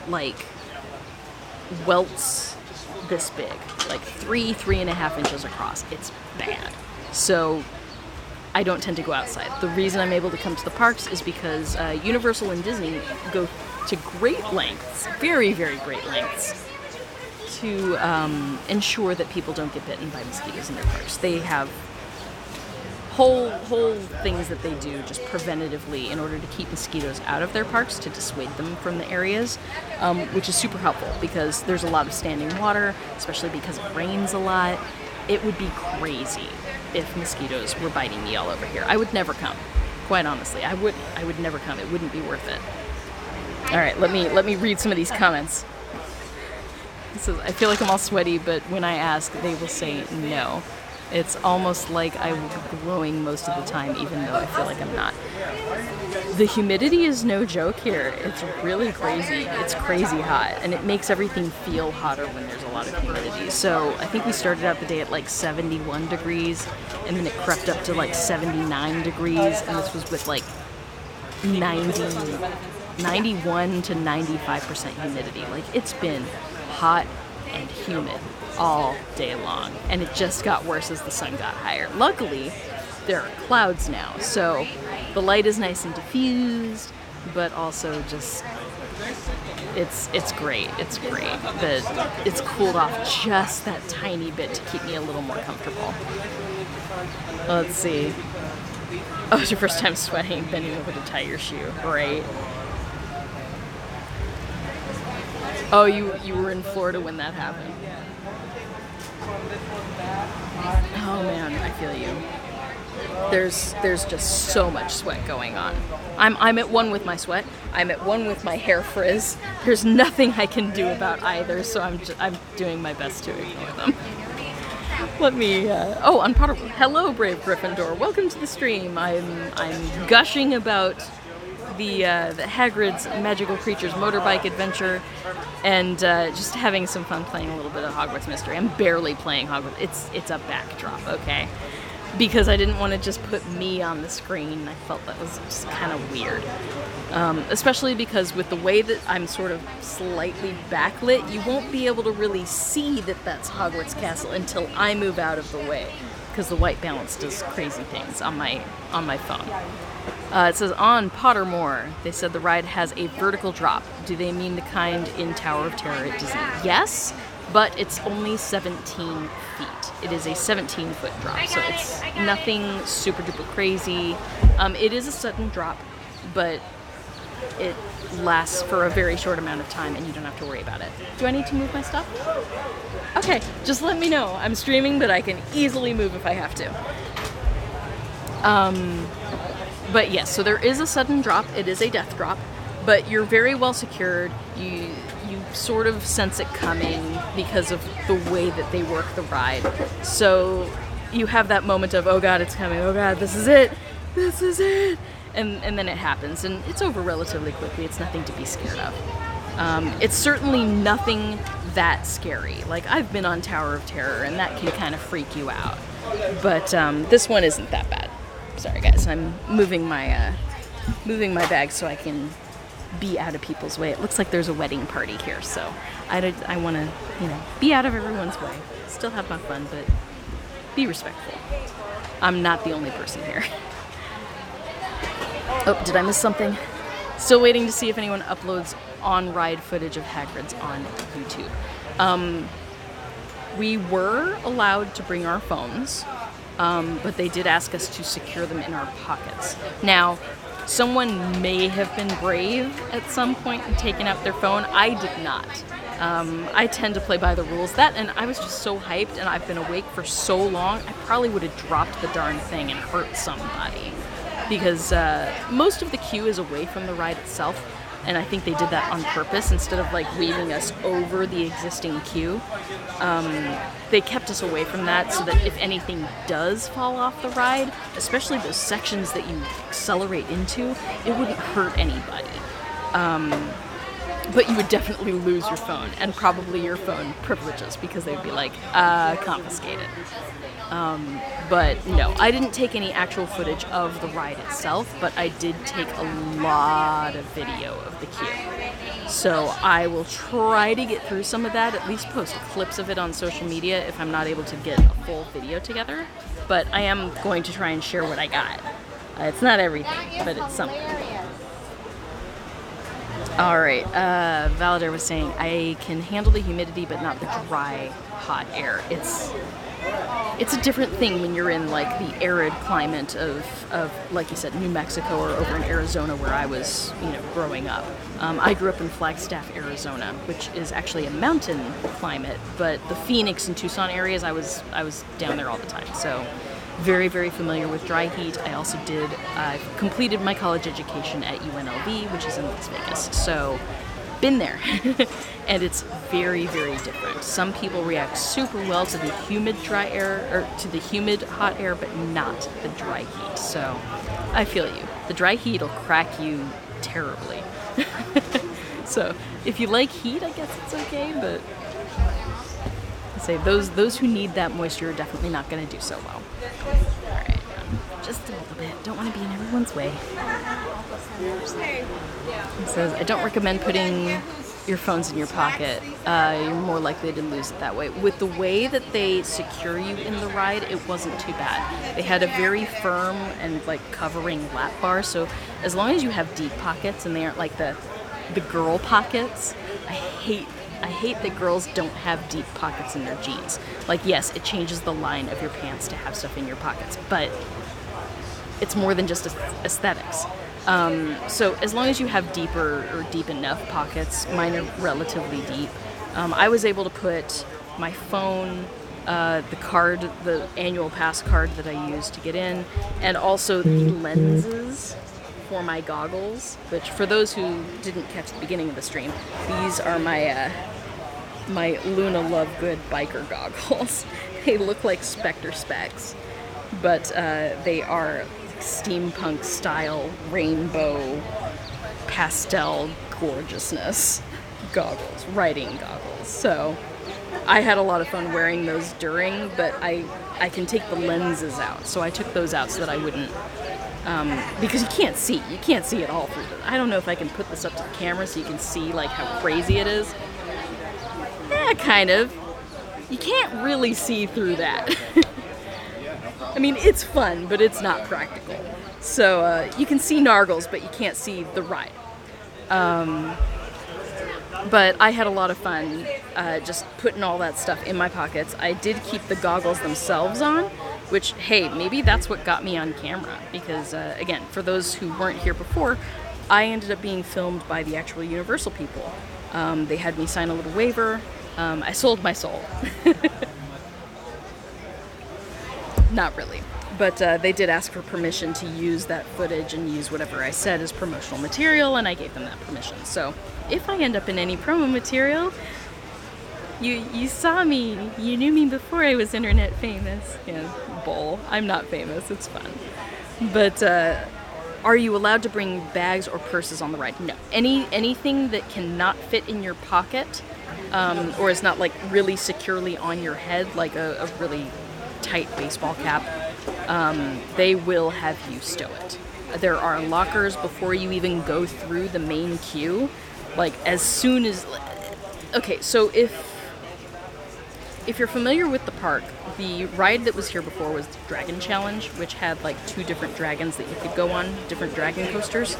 like welts this big, like 3.5 inches across. It's bad. So I don't tend to go outside. The reason I'm able to come to the parks is because Universal and Disney go to great lengths, very, very great lengths, to ensure that people don't get bitten by mosquitoes in their parks. They have whole things that they do just preventatively in order to keep mosquitoes out of their parks, to dissuade them from the areas, which is super helpful because there's a lot of standing water, especially because it rains a lot. It would be crazy if mosquitoes were biting me all over here. I would never come. Quite honestly, I would never come. It wouldn't be worth it. All right, let me read some of these comments. It says, I feel like I'm all sweaty, but when I ask, they will say no. It's almost like I will be glowing most of the time, even though I feel like I'm not. The humidity is no joke here. It's really crazy. It's crazy hot, and it makes everything feel hotter when there's a lot of humidity. So I think we started out the day at like 71 degrees, and then it crept up to like 79 degrees, and this was with like 91 to 95% humidity. Like, it's been hot and humid all day long, and it just got worse as the sun got higher. Luckily, there are clouds now, so the light is nice and diffused, but also just it's great. It's great that it's cooled off just that tiny bit to keep me a little more comfortable. Let's see. Oh, it's your first time sweating, bending over to tie your shoe, right? Oh, you were in Florida when that happened. Oh man, I feel you. There's just so much sweat going on. I'm at one with my sweat. I'm at one with my hair frizz. There's nothing I can do about either, so I'm doing my best to ignore them. Let me. On Potter. Hello, Brave Gryffindor. Welcome to the stream. I'm gushing about the Hagrid's Magical Creatures Motorbike adventure, and just having some fun playing a little bit of Hogwarts Mystery. I'm barely playing Hogwarts. It's a backdrop, okay? Because I didn't want to just put me on the screen. I felt that was just kind of weird. Especially because with the way that I'm sort of slightly backlit, you won't be able to really see that that's Hogwarts Castle until I move out of the way, because the white balance does crazy things on my phone. It says, on Pottermore, they said the ride has a vertical drop. Do they mean the kind in Tower of Terror at Disney? Yes, but it's only 17 feet. It is a 17-foot drop, so it's nothing super duper crazy. It is a sudden drop, but it lasts for a very short amount of time and you don't have to worry about it. Do I need to move my stuff? Okay, just let me know. I'm streaming, but I can easily move if I have to. But yes, so there is a sudden drop. It is a death drop, but you're very well secured. You sort of sense it coming because of the way that they work the ride. So you have that moment of, oh God, it's coming. Oh God, this is it. This is it. And then it happens, and it's over relatively quickly. It's nothing to be scared of. It's certainly nothing that scary. Like, I've been on Tower of Terror, and that can kind of freak you out. But this one isn't that bad. Sorry, guys. I'm moving my bag so I can be out of people's way. It looks like there's a wedding party here, so I want to, be out of everyone's way. Still have my fun, but be respectful. I'm not the only person here. Oh, did I miss something? Still waiting to see if anyone uploads on-ride footage of Hagrid's on YouTube. We were allowed to bring our phones, but they did ask us to secure them in our pockets. Now, someone may have been brave at some point and taken out their phone. I did not. I tend to play by the rules. And I was just so hyped, and I've been awake for so long, I probably would have dropped the darn thing and hurt somebody. Because most of the queue is away from the ride itself, and I think they did that on purpose. Instead of like weaving us over the existing queue, they kept us away from that so that if anything does fall off the ride, especially those sections that you accelerate into, it wouldn't hurt anybody. But you would definitely lose your phone, and probably your phone privileges, because they'd be like, confiscate it. But no, I didn't take any actual footage of the ride itself, but I did take a lot of video of the queue. So I will try to get through some of that, at least post clips of it on social media if I'm not able to get a full video together. But I am going to try and share what I got. It's not everything, but it's something. Alright, Valader was saying, I can handle the humidity but not the dry, hot air. It's a different thing when you're in like the arid climate of like you said, New Mexico or over in Arizona where I was, growing up. I grew up in Flagstaff, Arizona, which is actually a mountain climate, but the Phoenix and Tucson areas, I was down there all the time. So very, very familiar with dry heat. I completed my college education at UNLV, which is in Las Vegas. So been there. And it's very, very different. Some people react super well to the humid dry air, or to the humid hot air, but not the dry heat. So I feel you. The dry heat will crack you terribly. So if you like heat, I guess it's okay, but I say those who need that moisture are definitely not going to do so well. All right, just a little bit. Don't want to be in everyone's way. It says, I don't recommend putting your phones in your pocket. You're more likely to lose it that way. With the way that they secure you in the ride, it wasn't too bad. They had a very firm and like covering lap bar, so as long as you have deep pockets and they aren't like the girl pockets. I hate that girls don't have deep pockets in their jeans. Like, yes, it changes the line of your pants to have stuff in your pockets, but it's more than just aesthetics. So as long as you have deeper or deep enough pockets, mine are relatively deep. I was able to put my phone, the annual pass card that I used to get in, and also the lenses for my goggles, which for those who didn't catch the beginning of the stream, these are my Luna Lovegood biker goggles. They look like Spectre specs, but they are steampunk style rainbow pastel gorgeousness goggles, riding goggles. So I had a lot of fun wearing those during, but I can take the lenses out, so I took those out so that I wouldn't because you can't see it all through them. I don't know if I can put this up to the camera so you can see like how crazy it is. Yeah, kind of. You can't really see through that. I mean, it's fun, but it's not practical. So you can see Nargles, but you can't see the ride. But I had a lot of fun just putting all that stuff in my pockets. I did keep the goggles themselves on, which, hey, maybe that's what got me on camera. Because, again, for those who weren't here before, I ended up being filmed by the actual Universal people. They had me sign a little waiver. I sold my soul. Not really. But they did ask for permission to use that footage and use whatever I said as promotional material, and I gave them that permission. So if I end up in any promo material, you saw me, you knew me before I was internet famous. Yeah, bull. I'm not famous, it's fun. But are you allowed to bring bags or purses on the ride? No. Anything that cannot fit in your pocket, or is not like really securely on your head, like a really tight baseball cap, they will have you stow it. There are lockers before you even go through the main queue. Like as soon as, okay, so if you're familiar with the park, the ride that was here before was the Dragon Challenge, which had like 2 different dragons that you could go on, different dragon coasters.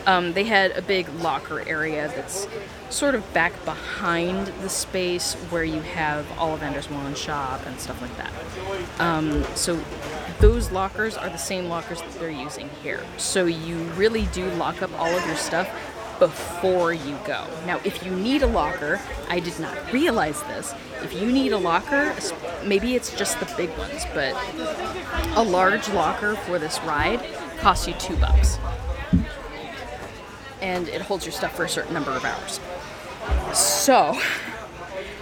They had a big locker area that's sort of back behind the space where you have Ollivander's Wand Shop and stuff like that. So those lockers are the same lockers that they're using here. So you really do lock up all of your stuff before you go. Now, if you need a locker, I did not realize this. If you need a locker, maybe it's just the big ones, but a large locker for this ride costs you $2. And it holds your stuff for a certain number of hours. So,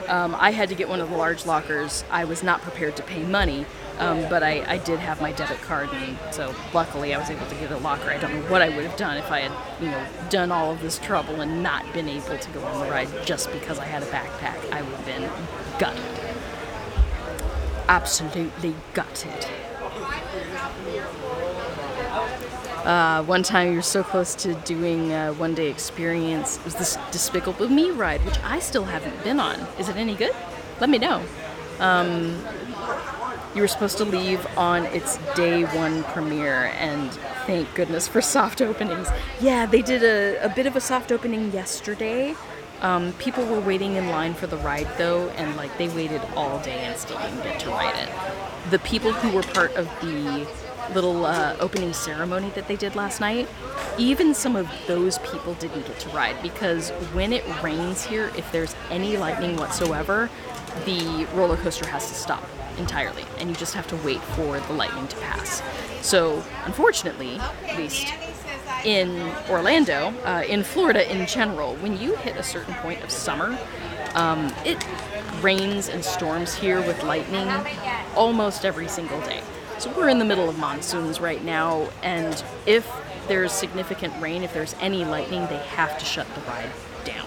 I had to get one of the large lockers. I was not prepared to pay money, but I did have my debit card, and so luckily I was able to get a locker. I don't know what I would have done if I had, done all of this trouble and not been able to go on the ride just because I had a backpack. I would have been gutted. Absolutely gutted. One time you were so close to doing a one-day experience. It was this Despicable Me ride, which I still haven't been on. Is it any good? Let me know. You were supposed to leave on its day 1 premiere, and thank goodness for soft openings. Yeah, they did a bit of a soft opening yesterday. People were waiting in line for the ride, though, and they waited all day and still didn't get to ride it. The people who were part of the little opening ceremony that they did last night, even some of those people didn't get to ride, because when it rains here, if there's any lightning whatsoever, the roller coaster has to stop entirely, and you just have to wait for the lightning to pass. So, unfortunately, at least in Orlando, in Florida in general, when you hit a certain point of summer, it rains and storms here with lightning almost every single day. So we're in the middle of monsoons right now, and if there's significant rain, if there's any lightning, they have to shut the ride down,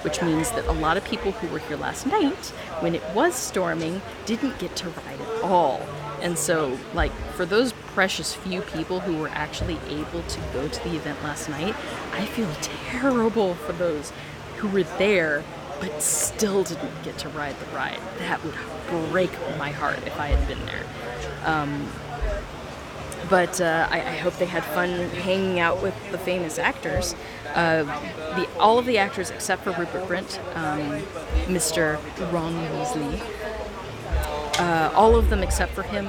which means that a lot of people who were here last night, when it was storming, didn't get to ride at all. And so, for those precious few people who were actually able to go to the event last night, I feel terrible for those who were there but still didn't get to ride the ride. That would break my heart if I had been there. But I hope they had fun hanging out with the famous actors. All of the actors except for Rupert Grint, Mr. Ron Weasley, all of them except for him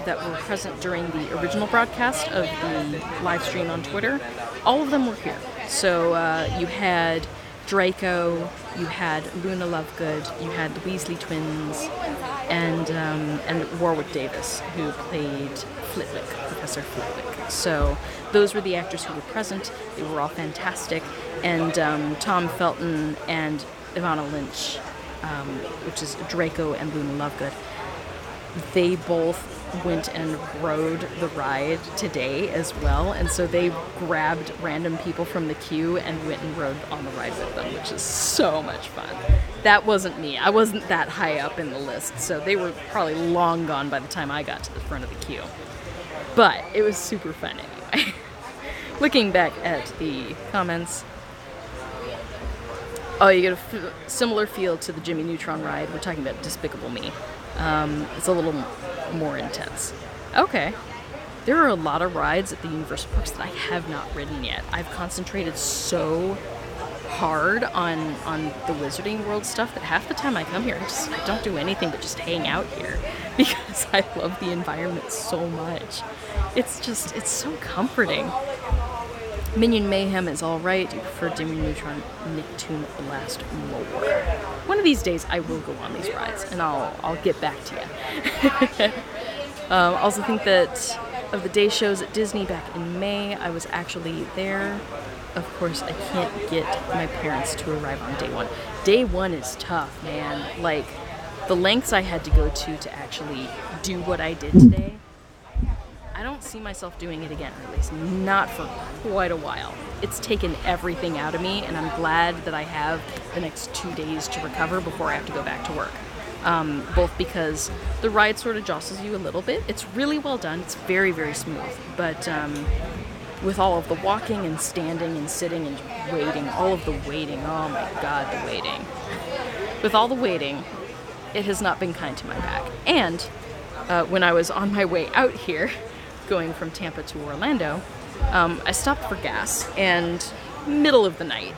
that were present during the original broadcast of the live stream on Twitter, all of them were here. So you had Draco, you had Luna Lovegood, you had the Weasley twins, and Warwick Davis, who played Flitwick, Professor Flitwick. So those were the actors who were present. They were all fantastic. And Tom Felton and Ivana Lynch, which is Draco and Luna Lovegood, they both went and rode the ride today as well, and so they grabbed random people from the queue and went and rode on the ride with them, which is so much fun. That wasn't me. I wasn't that high up in the list, so they were probably long gone by the time I got to the front of the queue. But it was super fun anyway. Looking back at the comments, oh, you get a similar feel to the Jimmy Neutron ride. We're talking about Despicable Me. It's a little more intense. Okay. There are a lot of rides at the Universal Parks that I have not ridden yet. I've concentrated so hard on the Wizarding World stuff that half the time I come here, I don't do anything but just hang out here because I love the environment so much. It's so comforting. Minion Mayhem is alright. You prefer Dimmy Neutron Nicktoon Blast more. One of these days I will go on these rides and I'll get back to you. Also think that of the day shows at Disney back in May, I was actually there. Of course, I can't get my parents to arrive on day one. Day one is tough, man. Like, the lengths I had to go to actually do what I did today, I don't see myself doing it again, or at least not for quite a while. It's taken everything out of me, and I'm glad that I have the next 2 days to recover before I have to go back to work. Both because the ride sort of jostles you a little bit. It's really well done. It's very, very smooth. But with all of the walking and standing and sitting and waiting, all of the waiting, oh my god, the waiting. With all the waiting, it has not been kind to my back. And when I was on my way out here, going from Tampa to Orlando, I stopped for gas, and middle of the night,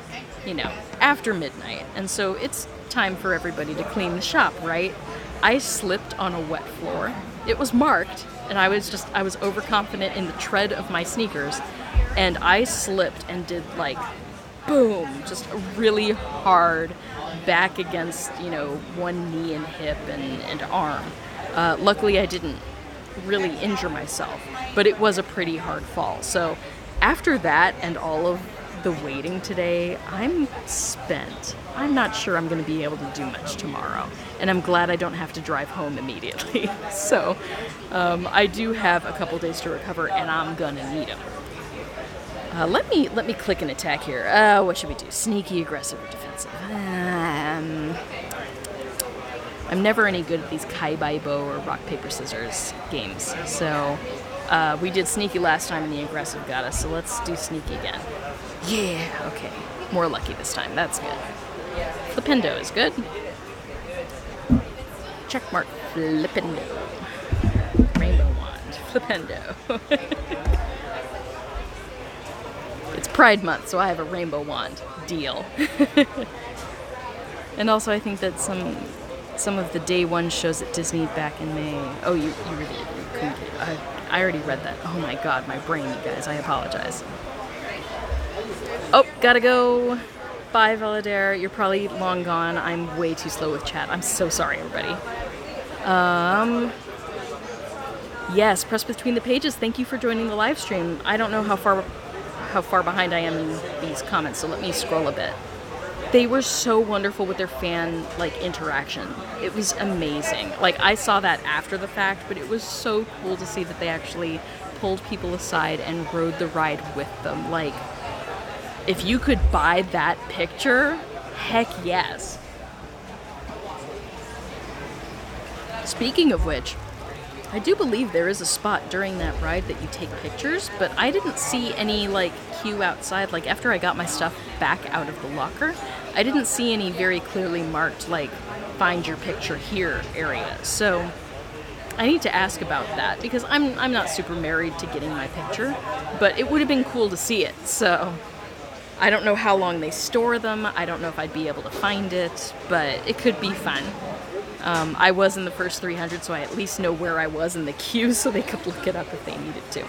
after midnight. And so it's time for everybody to clean the shop, right? I slipped on a wet floor. It was marked, and I was overconfident in the tread of my sneakers, and I slipped and did like, boom, just a really hard back against, one knee and hip and arm. Luckily I didn't really injure myself, but it was a pretty hard fall. So after that and all of the waiting today, I'm spent. I'm not sure I'm going to be able to do much tomorrow, and I'm glad I don't have to drive home immediately. So I do have a couple days to recover, and I'm gonna need them. Let me click an attack here. What should we do? Sneaky, aggressive, or defensive? I'm never any good at these Kai-Bai-Bo or rock, paper, scissors games. So we did sneaky last time and the aggressive got us, so let's do sneaky again. Yeah, okay. More lucky this time. That's good. Flipendo is good. Checkmark. Flipendo. Rainbow wand. Flipendo. It's Pride Month, so I have a rainbow wand. Deal. And also I think that some of the day one shows at Disney back in May. Oh, you couldn't. I already read that. Oh my god, my brain, you guys. I apologize. Oh, gotta go. Bye, Veladare. You're probably long gone. I'm way too slow with chat. I'm so sorry, everybody. Yes, press between the pages. Thank you for joining the live stream. I don't know how far behind I am in these comments, so let me scroll a bit. They were so wonderful with their fan interaction. It was amazing. I saw that after the fact, but it was so cool to see that they actually pulled people aside and rode the ride with them. If you could buy that picture, heck yes. Speaking of which, I do believe there is a spot during that ride that you take pictures, but I didn't see any queue outside. After I got my stuff back out of the locker, I didn't see any very clearly marked find your picture here area. So I need to ask about that because I'm not super married to getting my picture, but it would have been cool to see it. So I don't know how long they store them. I don't know if I'd be able to find it, but it could be fun. I was in the first 300, so I at least know where I was in the queue so they could look it up if they needed to.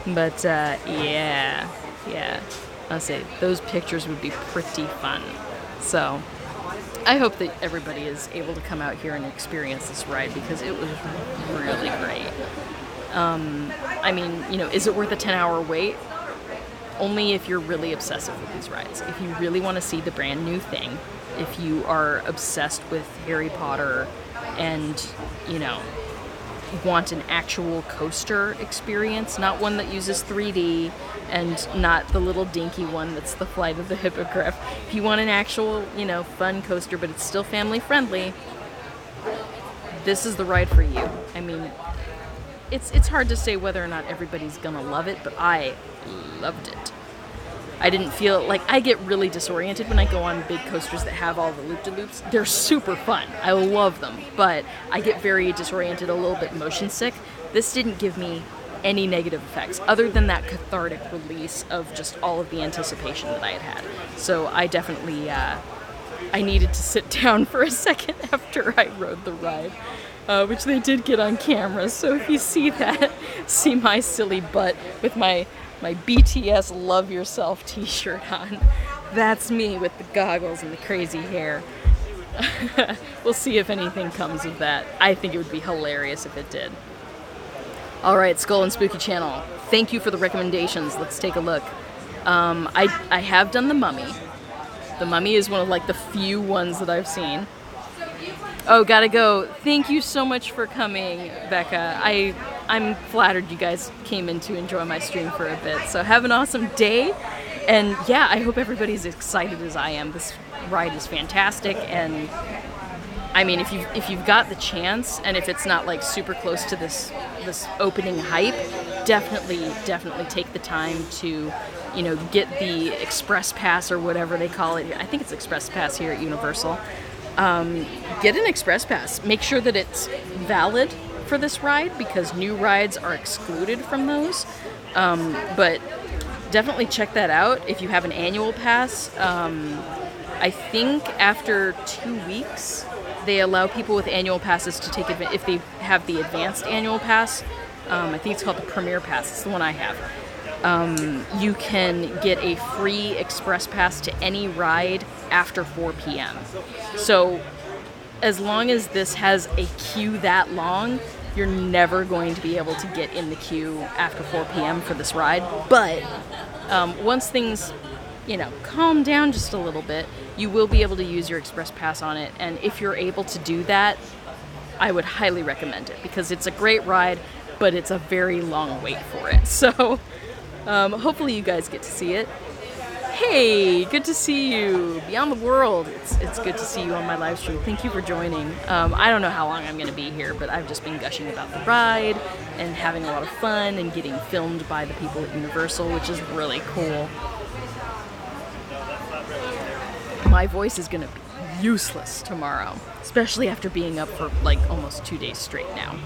But, yeah. I'll say those pictures would be pretty fun. So, I hope that everybody is able to come out here and experience this ride because it was really great. Is it worth a 10-hour wait? Only if you're really obsessive with these rides. If you really want to see the brand new thing, if you are obsessed with Harry Potter and, want an actual coaster experience, not one that uses 3D and not the little dinky one that's the Flight of the Hippogriff. If you want an actual, fun coaster, but it's still family friendly, this is the ride for you. It's hard to say whether or not everybody's gonna love it, but I loved it. I didn't feel I get really disoriented when I go on big coasters that have all the loop-de-loops. They're super fun. I love them, but I get very disoriented, a little bit motion sick. This didn't give me any negative effects other than that cathartic release of just all of the anticipation that I had. So I definitely, I needed to sit down for a second after I rode the ride, which they did get on camera. So if you see that, see my silly butt with my BTS Love Yourself t-shirt on. That's me with the goggles and the crazy hair. We'll see if anything comes of that. I think it would be hilarious if it did. Alright, Skull and Spooky Channel, thank you for the recommendations. Let's take a look. I have done The Mummy. The Mummy is one of like the few ones that I've seen. Oh, gotta go. Thank you so much for coming, Becca. I'm flattered you guys came in to enjoy my stream for a bit. So have an awesome day. And yeah, I hope everybody's excited as I am. This ride is fantastic, and I mean, if you've got the chance, and if it's not like super close to this opening hype, definitely take the time to, you know, get the Express Pass or whatever they call it. I think it's Express Pass here at Universal. Get an Express Pass. Make sure that it's valid for this ride, because new rides are excluded from those. But definitely check that out if you have an annual pass. I think after 2 weeks, they allow people with annual passes to take advantage if they have the advanced annual pass. I think it's called the Premier Pass. It's the one I have. You can get a free Express Pass to any ride after 4 p.m. So as long as this has a queue that long, you're never going to be able to get in the queue after 4 p.m. for this ride. But once things, you know, calm down just a little bit, you will be able to use your Express Pass on it. And if you're able to do that, I would highly recommend it, because it's a great ride, but it's a very long wait for it. So hopefully you guys get to see it. Hey, good to see you. Beyond the World, it's good to see you on my live stream. Thank you for joining. I don't know how long I'm going to be here, but I've just been gushing about the ride and having a lot of fun and getting filmed by the people at Universal, which is really cool. My voice is going to be useless tomorrow, especially after being up for like almost 2 days straight now.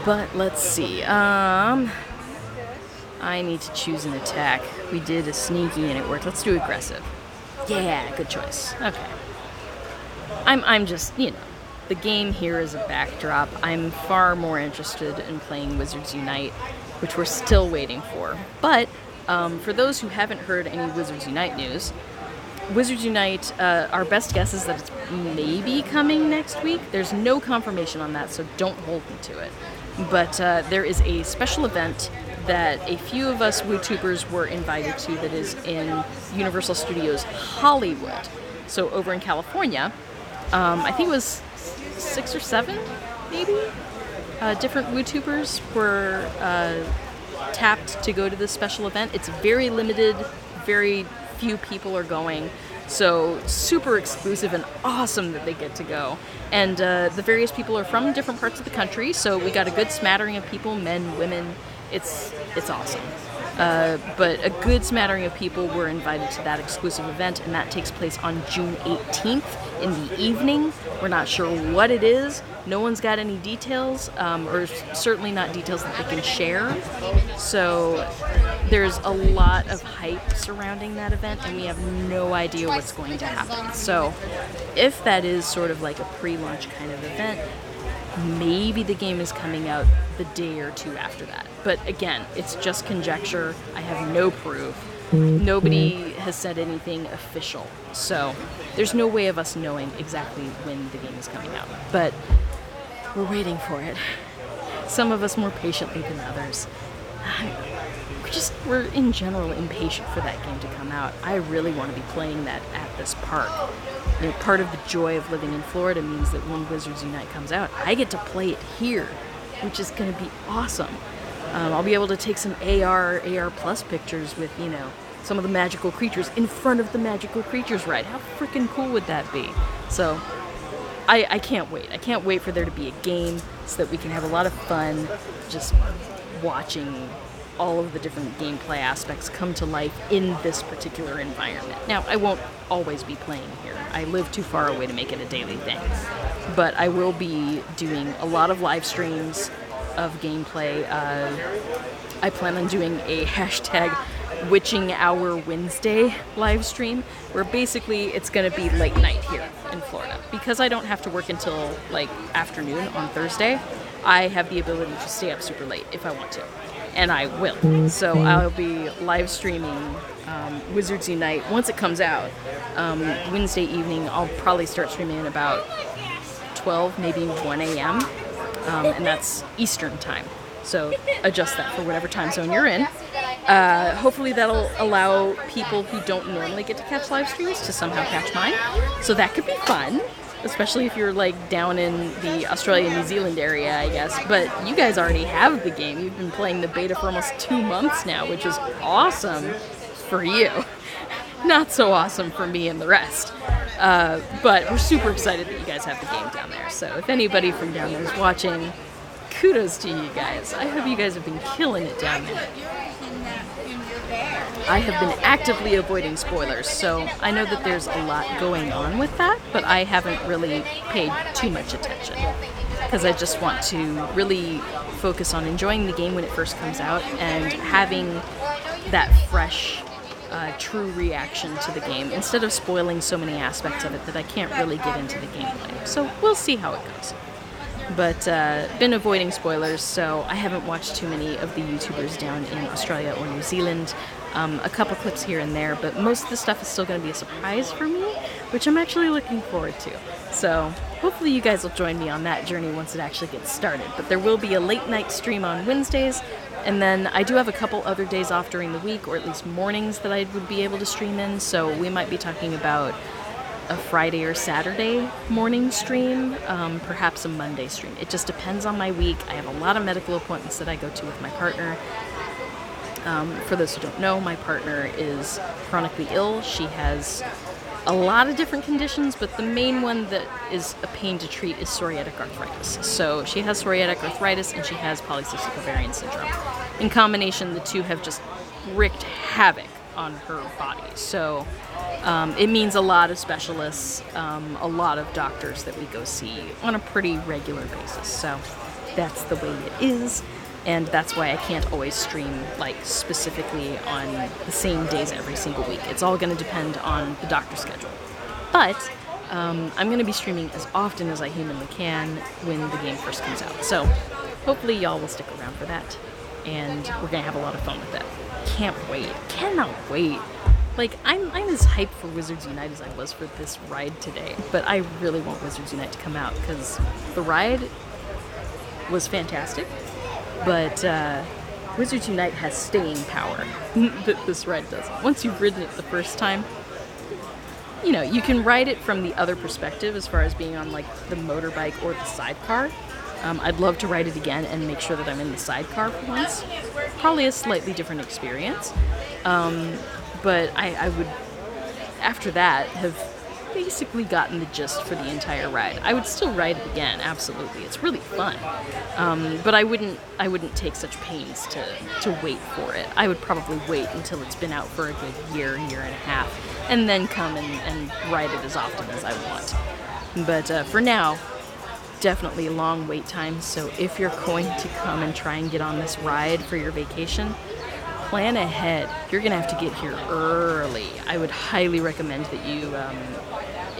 But let's see. I need to choose an attack. We did a sneaky and it worked. Let's do aggressive. Yeah, good choice. Okay. I'm just, you know, the game here is a backdrop. I'm far more interested in playing Wizards Unite, which we're still waiting for. But for those who haven't heard any Wizards Unite news, Wizards Unite, our best guess is that it's maybe coming next week. There's no confirmation on that, so don't hold me to it. But there is a special event that a few of us WooTubers were invited to that is in Universal Studios Hollywood. So over in California, I think it was 6 or 7, maybe, different WooTubers were tapped to go to this special event. It's very limited, very few people are going. So super exclusive and awesome that they get to go. And the various people are from different parts of the country, so we got a good smattering of people, men, women. It's awesome. But a good smattering of people were invited to that exclusive event, and that takes place on June 18th in the evening. We're not sure what it is. No one's got any details, or certainly not details that they can share. So there's a lot of hype surrounding that event, and we have no idea what's going to happen. So if that is sort of like a pre-launch kind of event, maybe the game is coming out the day or two after that. But again, it's just conjecture. I have no proof. Nobody has said anything official. So there's no way of us knowing exactly when the game is coming out. But we're waiting for it. Some of us more patiently than others. We're in general impatient for that game to come out. I really want to be playing that at this park. You know, part of the joy of living in Florida means that when Wizards Unite comes out, I get to play it here, which is going to be awesome. I'll be able to take some AR plus pictures with, you know, some of the magical creatures in front of the magical creatures ride. How freaking cool would that be? So I can't wait. I can't wait for there to be a game so that we can have a lot of fun just watching all of the different gameplay aspects come to life in this particular environment. Now, I won't always be playing here. I live too far away to make it a daily thing. But I will be doing a lot of live streams, of gameplay. I plan on doing a hashtag Witching Hour Wednesday live stream, where basically it's going to be late night here in Florida. Because I don't have to work until like afternoon on Thursday, I have the ability to stay up super late if I want to. And I will. So I'll be live streaming Wizards Unite once it comes out. Wednesday evening, I'll probably start streaming at about 12, maybe 1 a.m. And that's Eastern time. So adjust that for whatever time zone you're in. Hopefully that'll allow people who don't normally get to catch live streams to somehow catch mine. So that could be fun, especially if you're like down in the Australia, New Zealand area, I guess. But you guys already have the game. You've been playing the beta for almost 2 months now, which is awesome for you. Not so awesome for me and the rest. But we're super excited that you guys have the game down there. So if anybody from down there is watching, kudos to you guys. I hope you guys have been killing it down there. I have been actively avoiding spoilers, so I know that there's a lot going on with that, but I haven't really paid too much attention because I just want to really focus on enjoying the game when it first comes out and having that fresh, true reaction to the game instead of spoiling so many aspects of it that I can't really get into the gameplay. So we'll see how it goes. But been avoiding spoilers, so I haven't watched too many of the YouTubers down in Australia or New Zealand. A couple clips here and there, but most of the stuff is still going to be a surprise for me, which I'm actually looking forward to. So hopefully you guys will join me on that journey once it actually gets started. But there will be a late night stream on Wednesdays, and then I do have a couple other days off during the week, or at least mornings that I would be able to stream in, so we might be talking about a Friday or Saturday morning stream, perhaps a Monday stream. It just depends on my week. I have a lot of medical appointments that I go to with my partner. For those who don't know, my partner is chronically ill. She has a lot of different conditions, but the main one that is a pain to treat is psoriatic arthritis. So she has psoriatic arthritis and she has polycystic ovarian syndrome. In combination, the two have just wreaked havoc on her body. So it means a lot of specialists, a lot of doctors that we go see on a pretty regular basis. So that's the way it is. And that's why I can't always stream like specifically on the same days every single week. It's all going to depend on the doctor's schedule. But I'm going to be streaming as often as I humanly can when the game first comes out. So hopefully y'all will stick around for that. And we're going to have a lot of fun with that. Can't wait. Cannot wait. Like, I'm as hyped for Wizards Unite as I was for this ride today. But I really want Wizards Unite to come out because the ride was fantastic. But Wizards Unite has staying power that this ride doesn't. Once you've ridden it the first time, you know, you can ride it from the other perspective as far as being on like the motorbike or the sidecar. I'd love to ride it again and make sure that I'm in the sidecar for once. Probably a slightly different experience. But I would, after that, have basically gotten the gist for the entire ride. I would still ride it again, absolutely. It's really fun. But I wouldn't take such pains to wait for it. I would probably wait until it's been out for a good year and a half, and then come and ride it as often as I want. But for now, definitely long wait times, so if you're going to come and try and get on this ride for your vacation, plan ahead. You're going to have to get here early. I would highly recommend that you,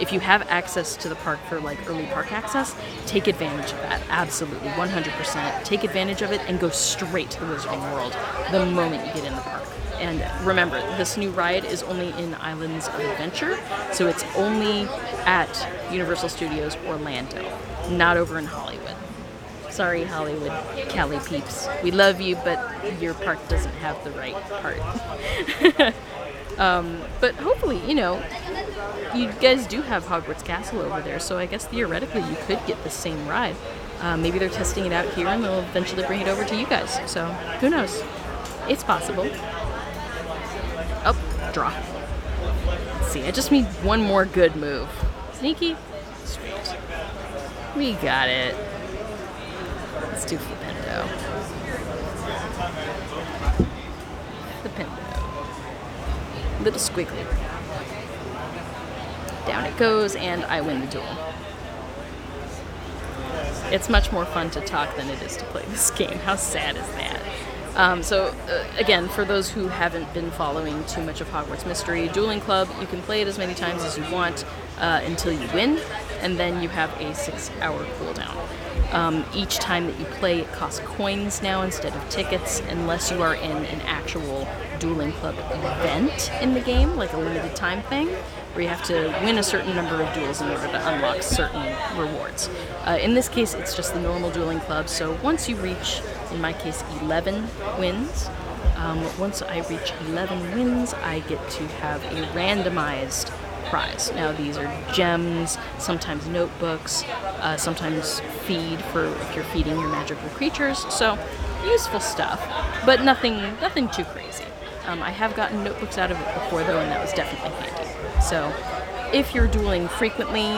if you have access to the park for like early park access, take advantage of that. Absolutely, 100%. Take advantage of it and go straight to the Wizarding World the moment you get in the park. And remember, this new ride is only in Islands of Adventure, so it's only at Universal Studios Orlando, not over in Hollywood. Sorry, Hollywood, Cali peeps. We love you, but your park doesn't have the right part. But hopefully, you know, you guys do have Hogwarts Castle over there, so I guess theoretically you could get the same ride. Maybe they're testing it out here and they'll eventually bring it over to you guys. So, who knows? It's possible. Oh, draw. Let's see, I just need one more good move. Sneaky? Sweet. We got it. Let's do Flipendo. Flipendo. Little squiggly. Down it goes, and I win the duel. It's much more fun to talk than it is to play this game. How sad is that? Again, for those who haven't been following too much of Hogwarts Mystery, Dueling Club, you can play it as many times as you want until you win, and then you have a 6-hour cooldown. Each time that you play, it costs coins now instead of tickets, unless you are in an actual Dueling Club event in the game, like a limited time thing, where you have to win a certain number of duels in order to unlock certain rewards. In this case, it's just the normal Dueling Club, so once you reach, in my case, 11 wins, once I reach 11 wins, I get to have a randomized prize. Now, these are gems, sometimes notebooks, sometimes feed for if you're feeding your magical creatures, so useful stuff, but nothing too crazy. I have gotten notebooks out of it before, though, and that was definitely handy. So, if you're dueling frequently,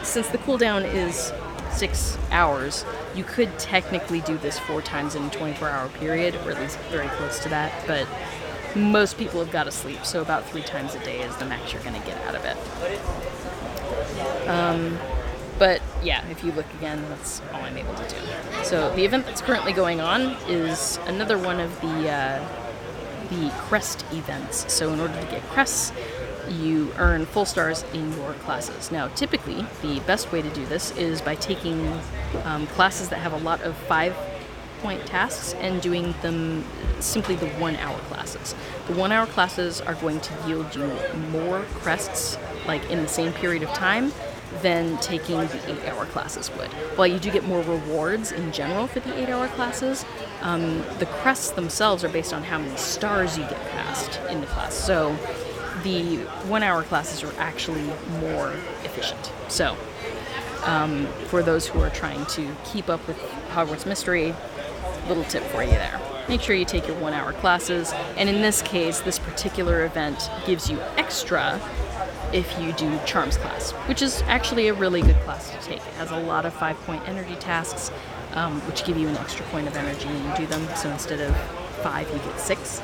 since the cooldown is 6 hours, you could technically do this 4 times in a 24-hour period, or at least very close to that, but most people have got to sleep, so about 3 times a day is the max you're going to get out of it. But yeah, if you look again, that's all I'm able to do. So the event that's currently going on is another one of the crest events. So in order to get crests, you earn full stars in your classes. Now, typically, the best way to do this is by taking classes that have a lot of 5-point tasks and doing them simply the 1-hour classes. The 1-hour classes are going to yield you more crests, like in the same period of time, than taking the 8-hour classes would. While you do get more rewards in general for the 8-hour classes, the crests themselves are based on how many stars you get passed in the class. So the 1-hour classes are actually more efficient. So for those who are trying to keep up with Hogwarts Mystery, little tip for you there. Make sure you take your 1-hour classes, and in this case, this particular event gives you extra if you do Charms class, which is actually a really good class to take. It has a lot of 5-point energy tasks, which give you an extra point of energy when you do them. So instead of 5, you get 6,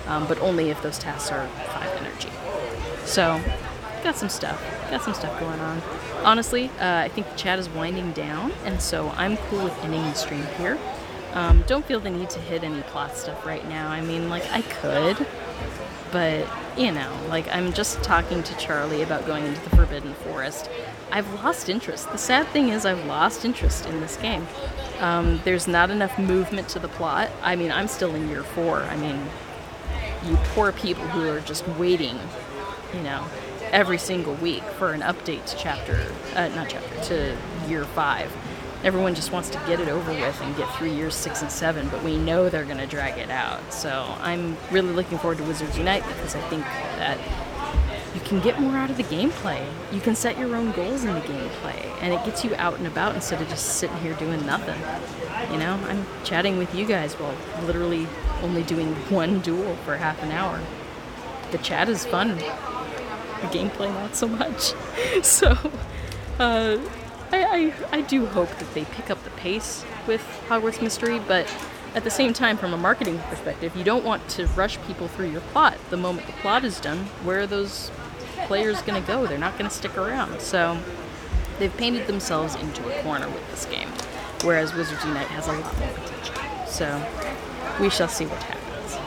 but only if those tasks are 5 energy. So, got some stuff going on. Honestly, I think the chat is winding down, and so I'm cool with ending the stream here. Don't feel the need to hit any plot stuff right now. I mean, like, I could, but, you know, like, I'm just talking to Charlie about going into the Forbidden Forest. I've lost interest. The sad thing is I've lost interest in this game. There's not enough movement to the plot. I mean, I'm still in year 4. I mean, you poor people who are just waiting, you know, every single week for an update to to year 5. Everyone just wants to get it over with and get through years 6 and 7, but we know they're going to drag it out. So I'm really looking forward to Wizards Unite because I think that you can get more out of the gameplay. You can set your own goals in the gameplay, and it gets you out and about instead of just sitting here doing nothing. You know, I'm chatting with you guys while literally only doing one duel for half an hour. The chat is fun. The gameplay, not so much. So, I do hope that they pick up the pace with Hogwarts Mystery, but at the same time, from a marketing perspective, you don't want to rush people through your plot. The moment the plot is done, where are those players going to go? They're not going to stick around. So they've painted themselves into a corner with this game, whereas Wizards Unite has a lot more potential. So we shall see what happens.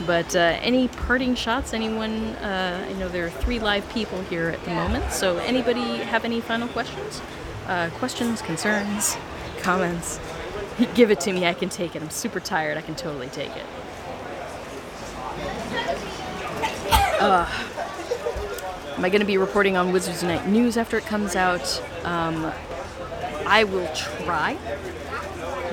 But any parting shots? Anyone? I know there are 3 live people here at the moment, so anybody have any final questions? Questions, concerns, comments? Give it to me, I can take it. I'm super tired, I can totally take it. Am I going to be reporting on Wizards Unite news after it comes out? I will try.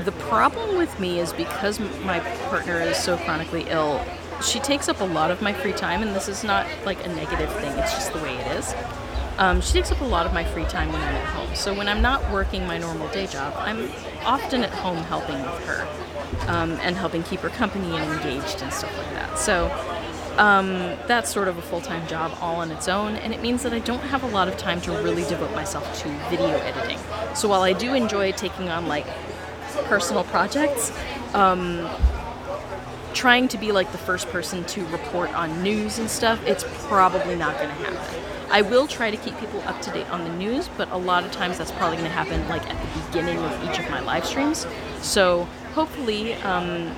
The problem with me is because my partner is so chronically ill, she takes up a lot of my free time, and this is not like a negative thing, it's just the way it is. She takes up a lot of my free time when I'm at home. So when I'm not working my normal day job, I'm often at home helping with her and helping keep her company and engaged and stuff like that. So that's sort of a full-time job all on its own, and it means that I don't have a lot of time to really devote myself to video editing. So while I do enjoy taking on like personal projects, trying to be like the first person to report on news and stuff, it's probably not going to happen. I will try to keep people up to date on the news, but a lot of times that's probably going to happen like at the beginning of each of my live streams. So hopefully,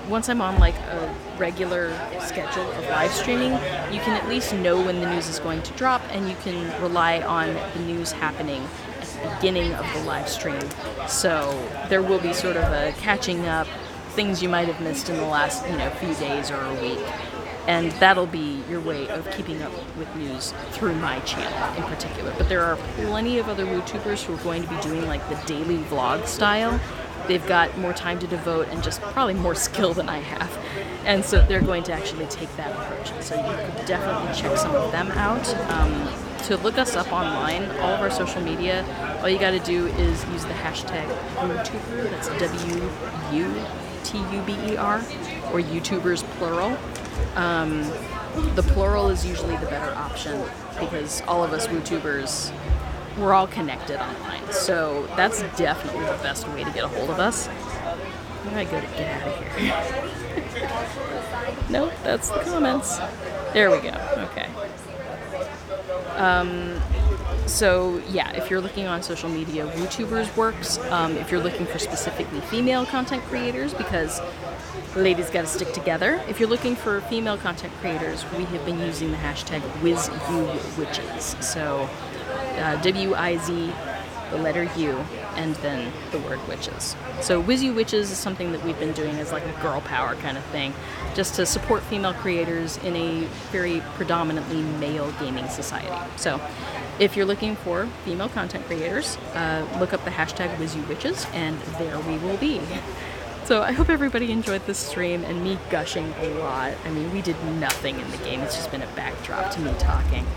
once I'm on like a regular schedule of live streaming, you can at least know when the news is going to drop, and you can rely on the news happening at the beginning of the live stream. So there will be sort of a catching up, things you might have missed in the last, few days or a week. And that'll be your way of keeping up with news through my channel in particular. But there are plenty of other WooTubers who are going to be doing like the daily vlog style. They've got more time to devote and just probably more skill than I have. And so they're going to actually take that approach. And so you could definitely check some of them out. To look us up online, all of our social media, all you gotta do is use the hashtag WooTuber, that's WUTUBER, or YouTubers plural. The plural is usually the better option because all of us WooTubers, we're all connected online. So that's definitely the best way to get a hold of us. Where do I go to get out of here? Nope, that's the comments. There we go. Okay. So yeah, if you're looking on social media, WooTubers works. If you're looking for specifically female content creators, because ladies gotta stick together. If you're looking for female content creators, we have been using the hashtag WizUWitches. So W-I-Z, the letter U, and then the word witches. So WizUWitches is something that we've been doing as like a girl power kind of thing, just to support female creators in a very predominantly male gaming society. So if you're looking for female content creators, look up the hashtag WizUWitches, and there we will be. So I hope everybody enjoyed this stream and me gushing a lot. I mean, we did nothing in the game. It's just been a backdrop to me talking.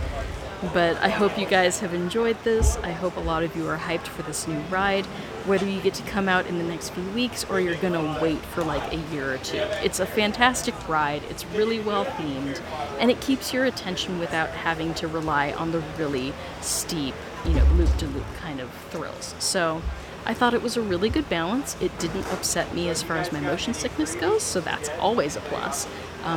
But I hope you guys have enjoyed this. I hope a lot of you are hyped for this new ride, whether you get to come out in the next few weeks or you're gonna wait for like a year or two. It's a fantastic ride, it's really well themed, and it keeps your attention without having to rely on the really steep, loop-to-loop kind of thrills. So I thought it was a really good balance. It didn't upset me as far as my motion sickness goes, so that's always a plus.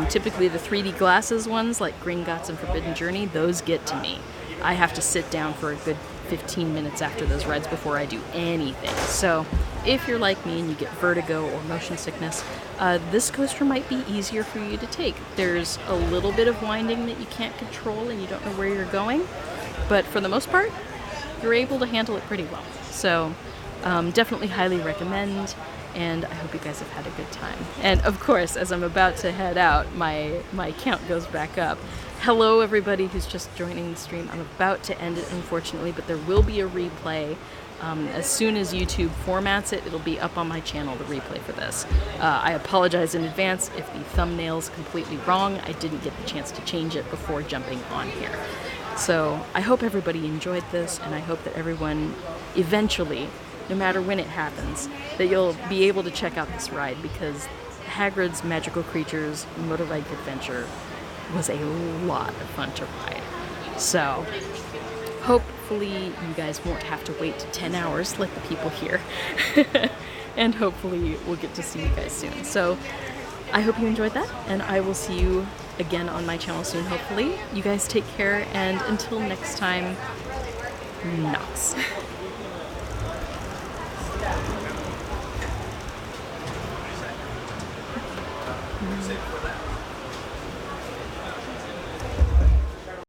Typically the 3D glasses ones, like Gringotts and Forbidden Journey, those get to me. I have to sit down for a good 15 minutes after those rides before I do anything. So if you're like me and you get vertigo or motion sickness, this coaster might be easier for you to take. There's a little bit of winding that you can't control and you don't know where you're going, but for the most part, you're able to handle it pretty well. So definitely highly recommend, and I hope you guys have had a good time. And of course, as I'm about to head out, my count goes back up. Hello everybody who's just joining the stream. I'm about to end it, unfortunately, but there will be a replay. As soon as YouTube formats it, it'll be up on my channel, the replay for this. I apologize in advance if the thumbnail's completely wrong. I didn't get the chance to change it before jumping on here. So I hope everybody enjoyed this, and I hope that everyone eventually, no matter when it happens, that you'll be able to check out this ride, because Hagrid's Magical Creatures Motorbike Adventure was a lot of fun to ride. So hopefully you guys won't have to wait 10 hours like the people here. And hopefully we'll get to see you guys soon. So I hope you enjoyed that, and I will see you again on my channel soon, hopefully. You guys take care, and until next time, Nox.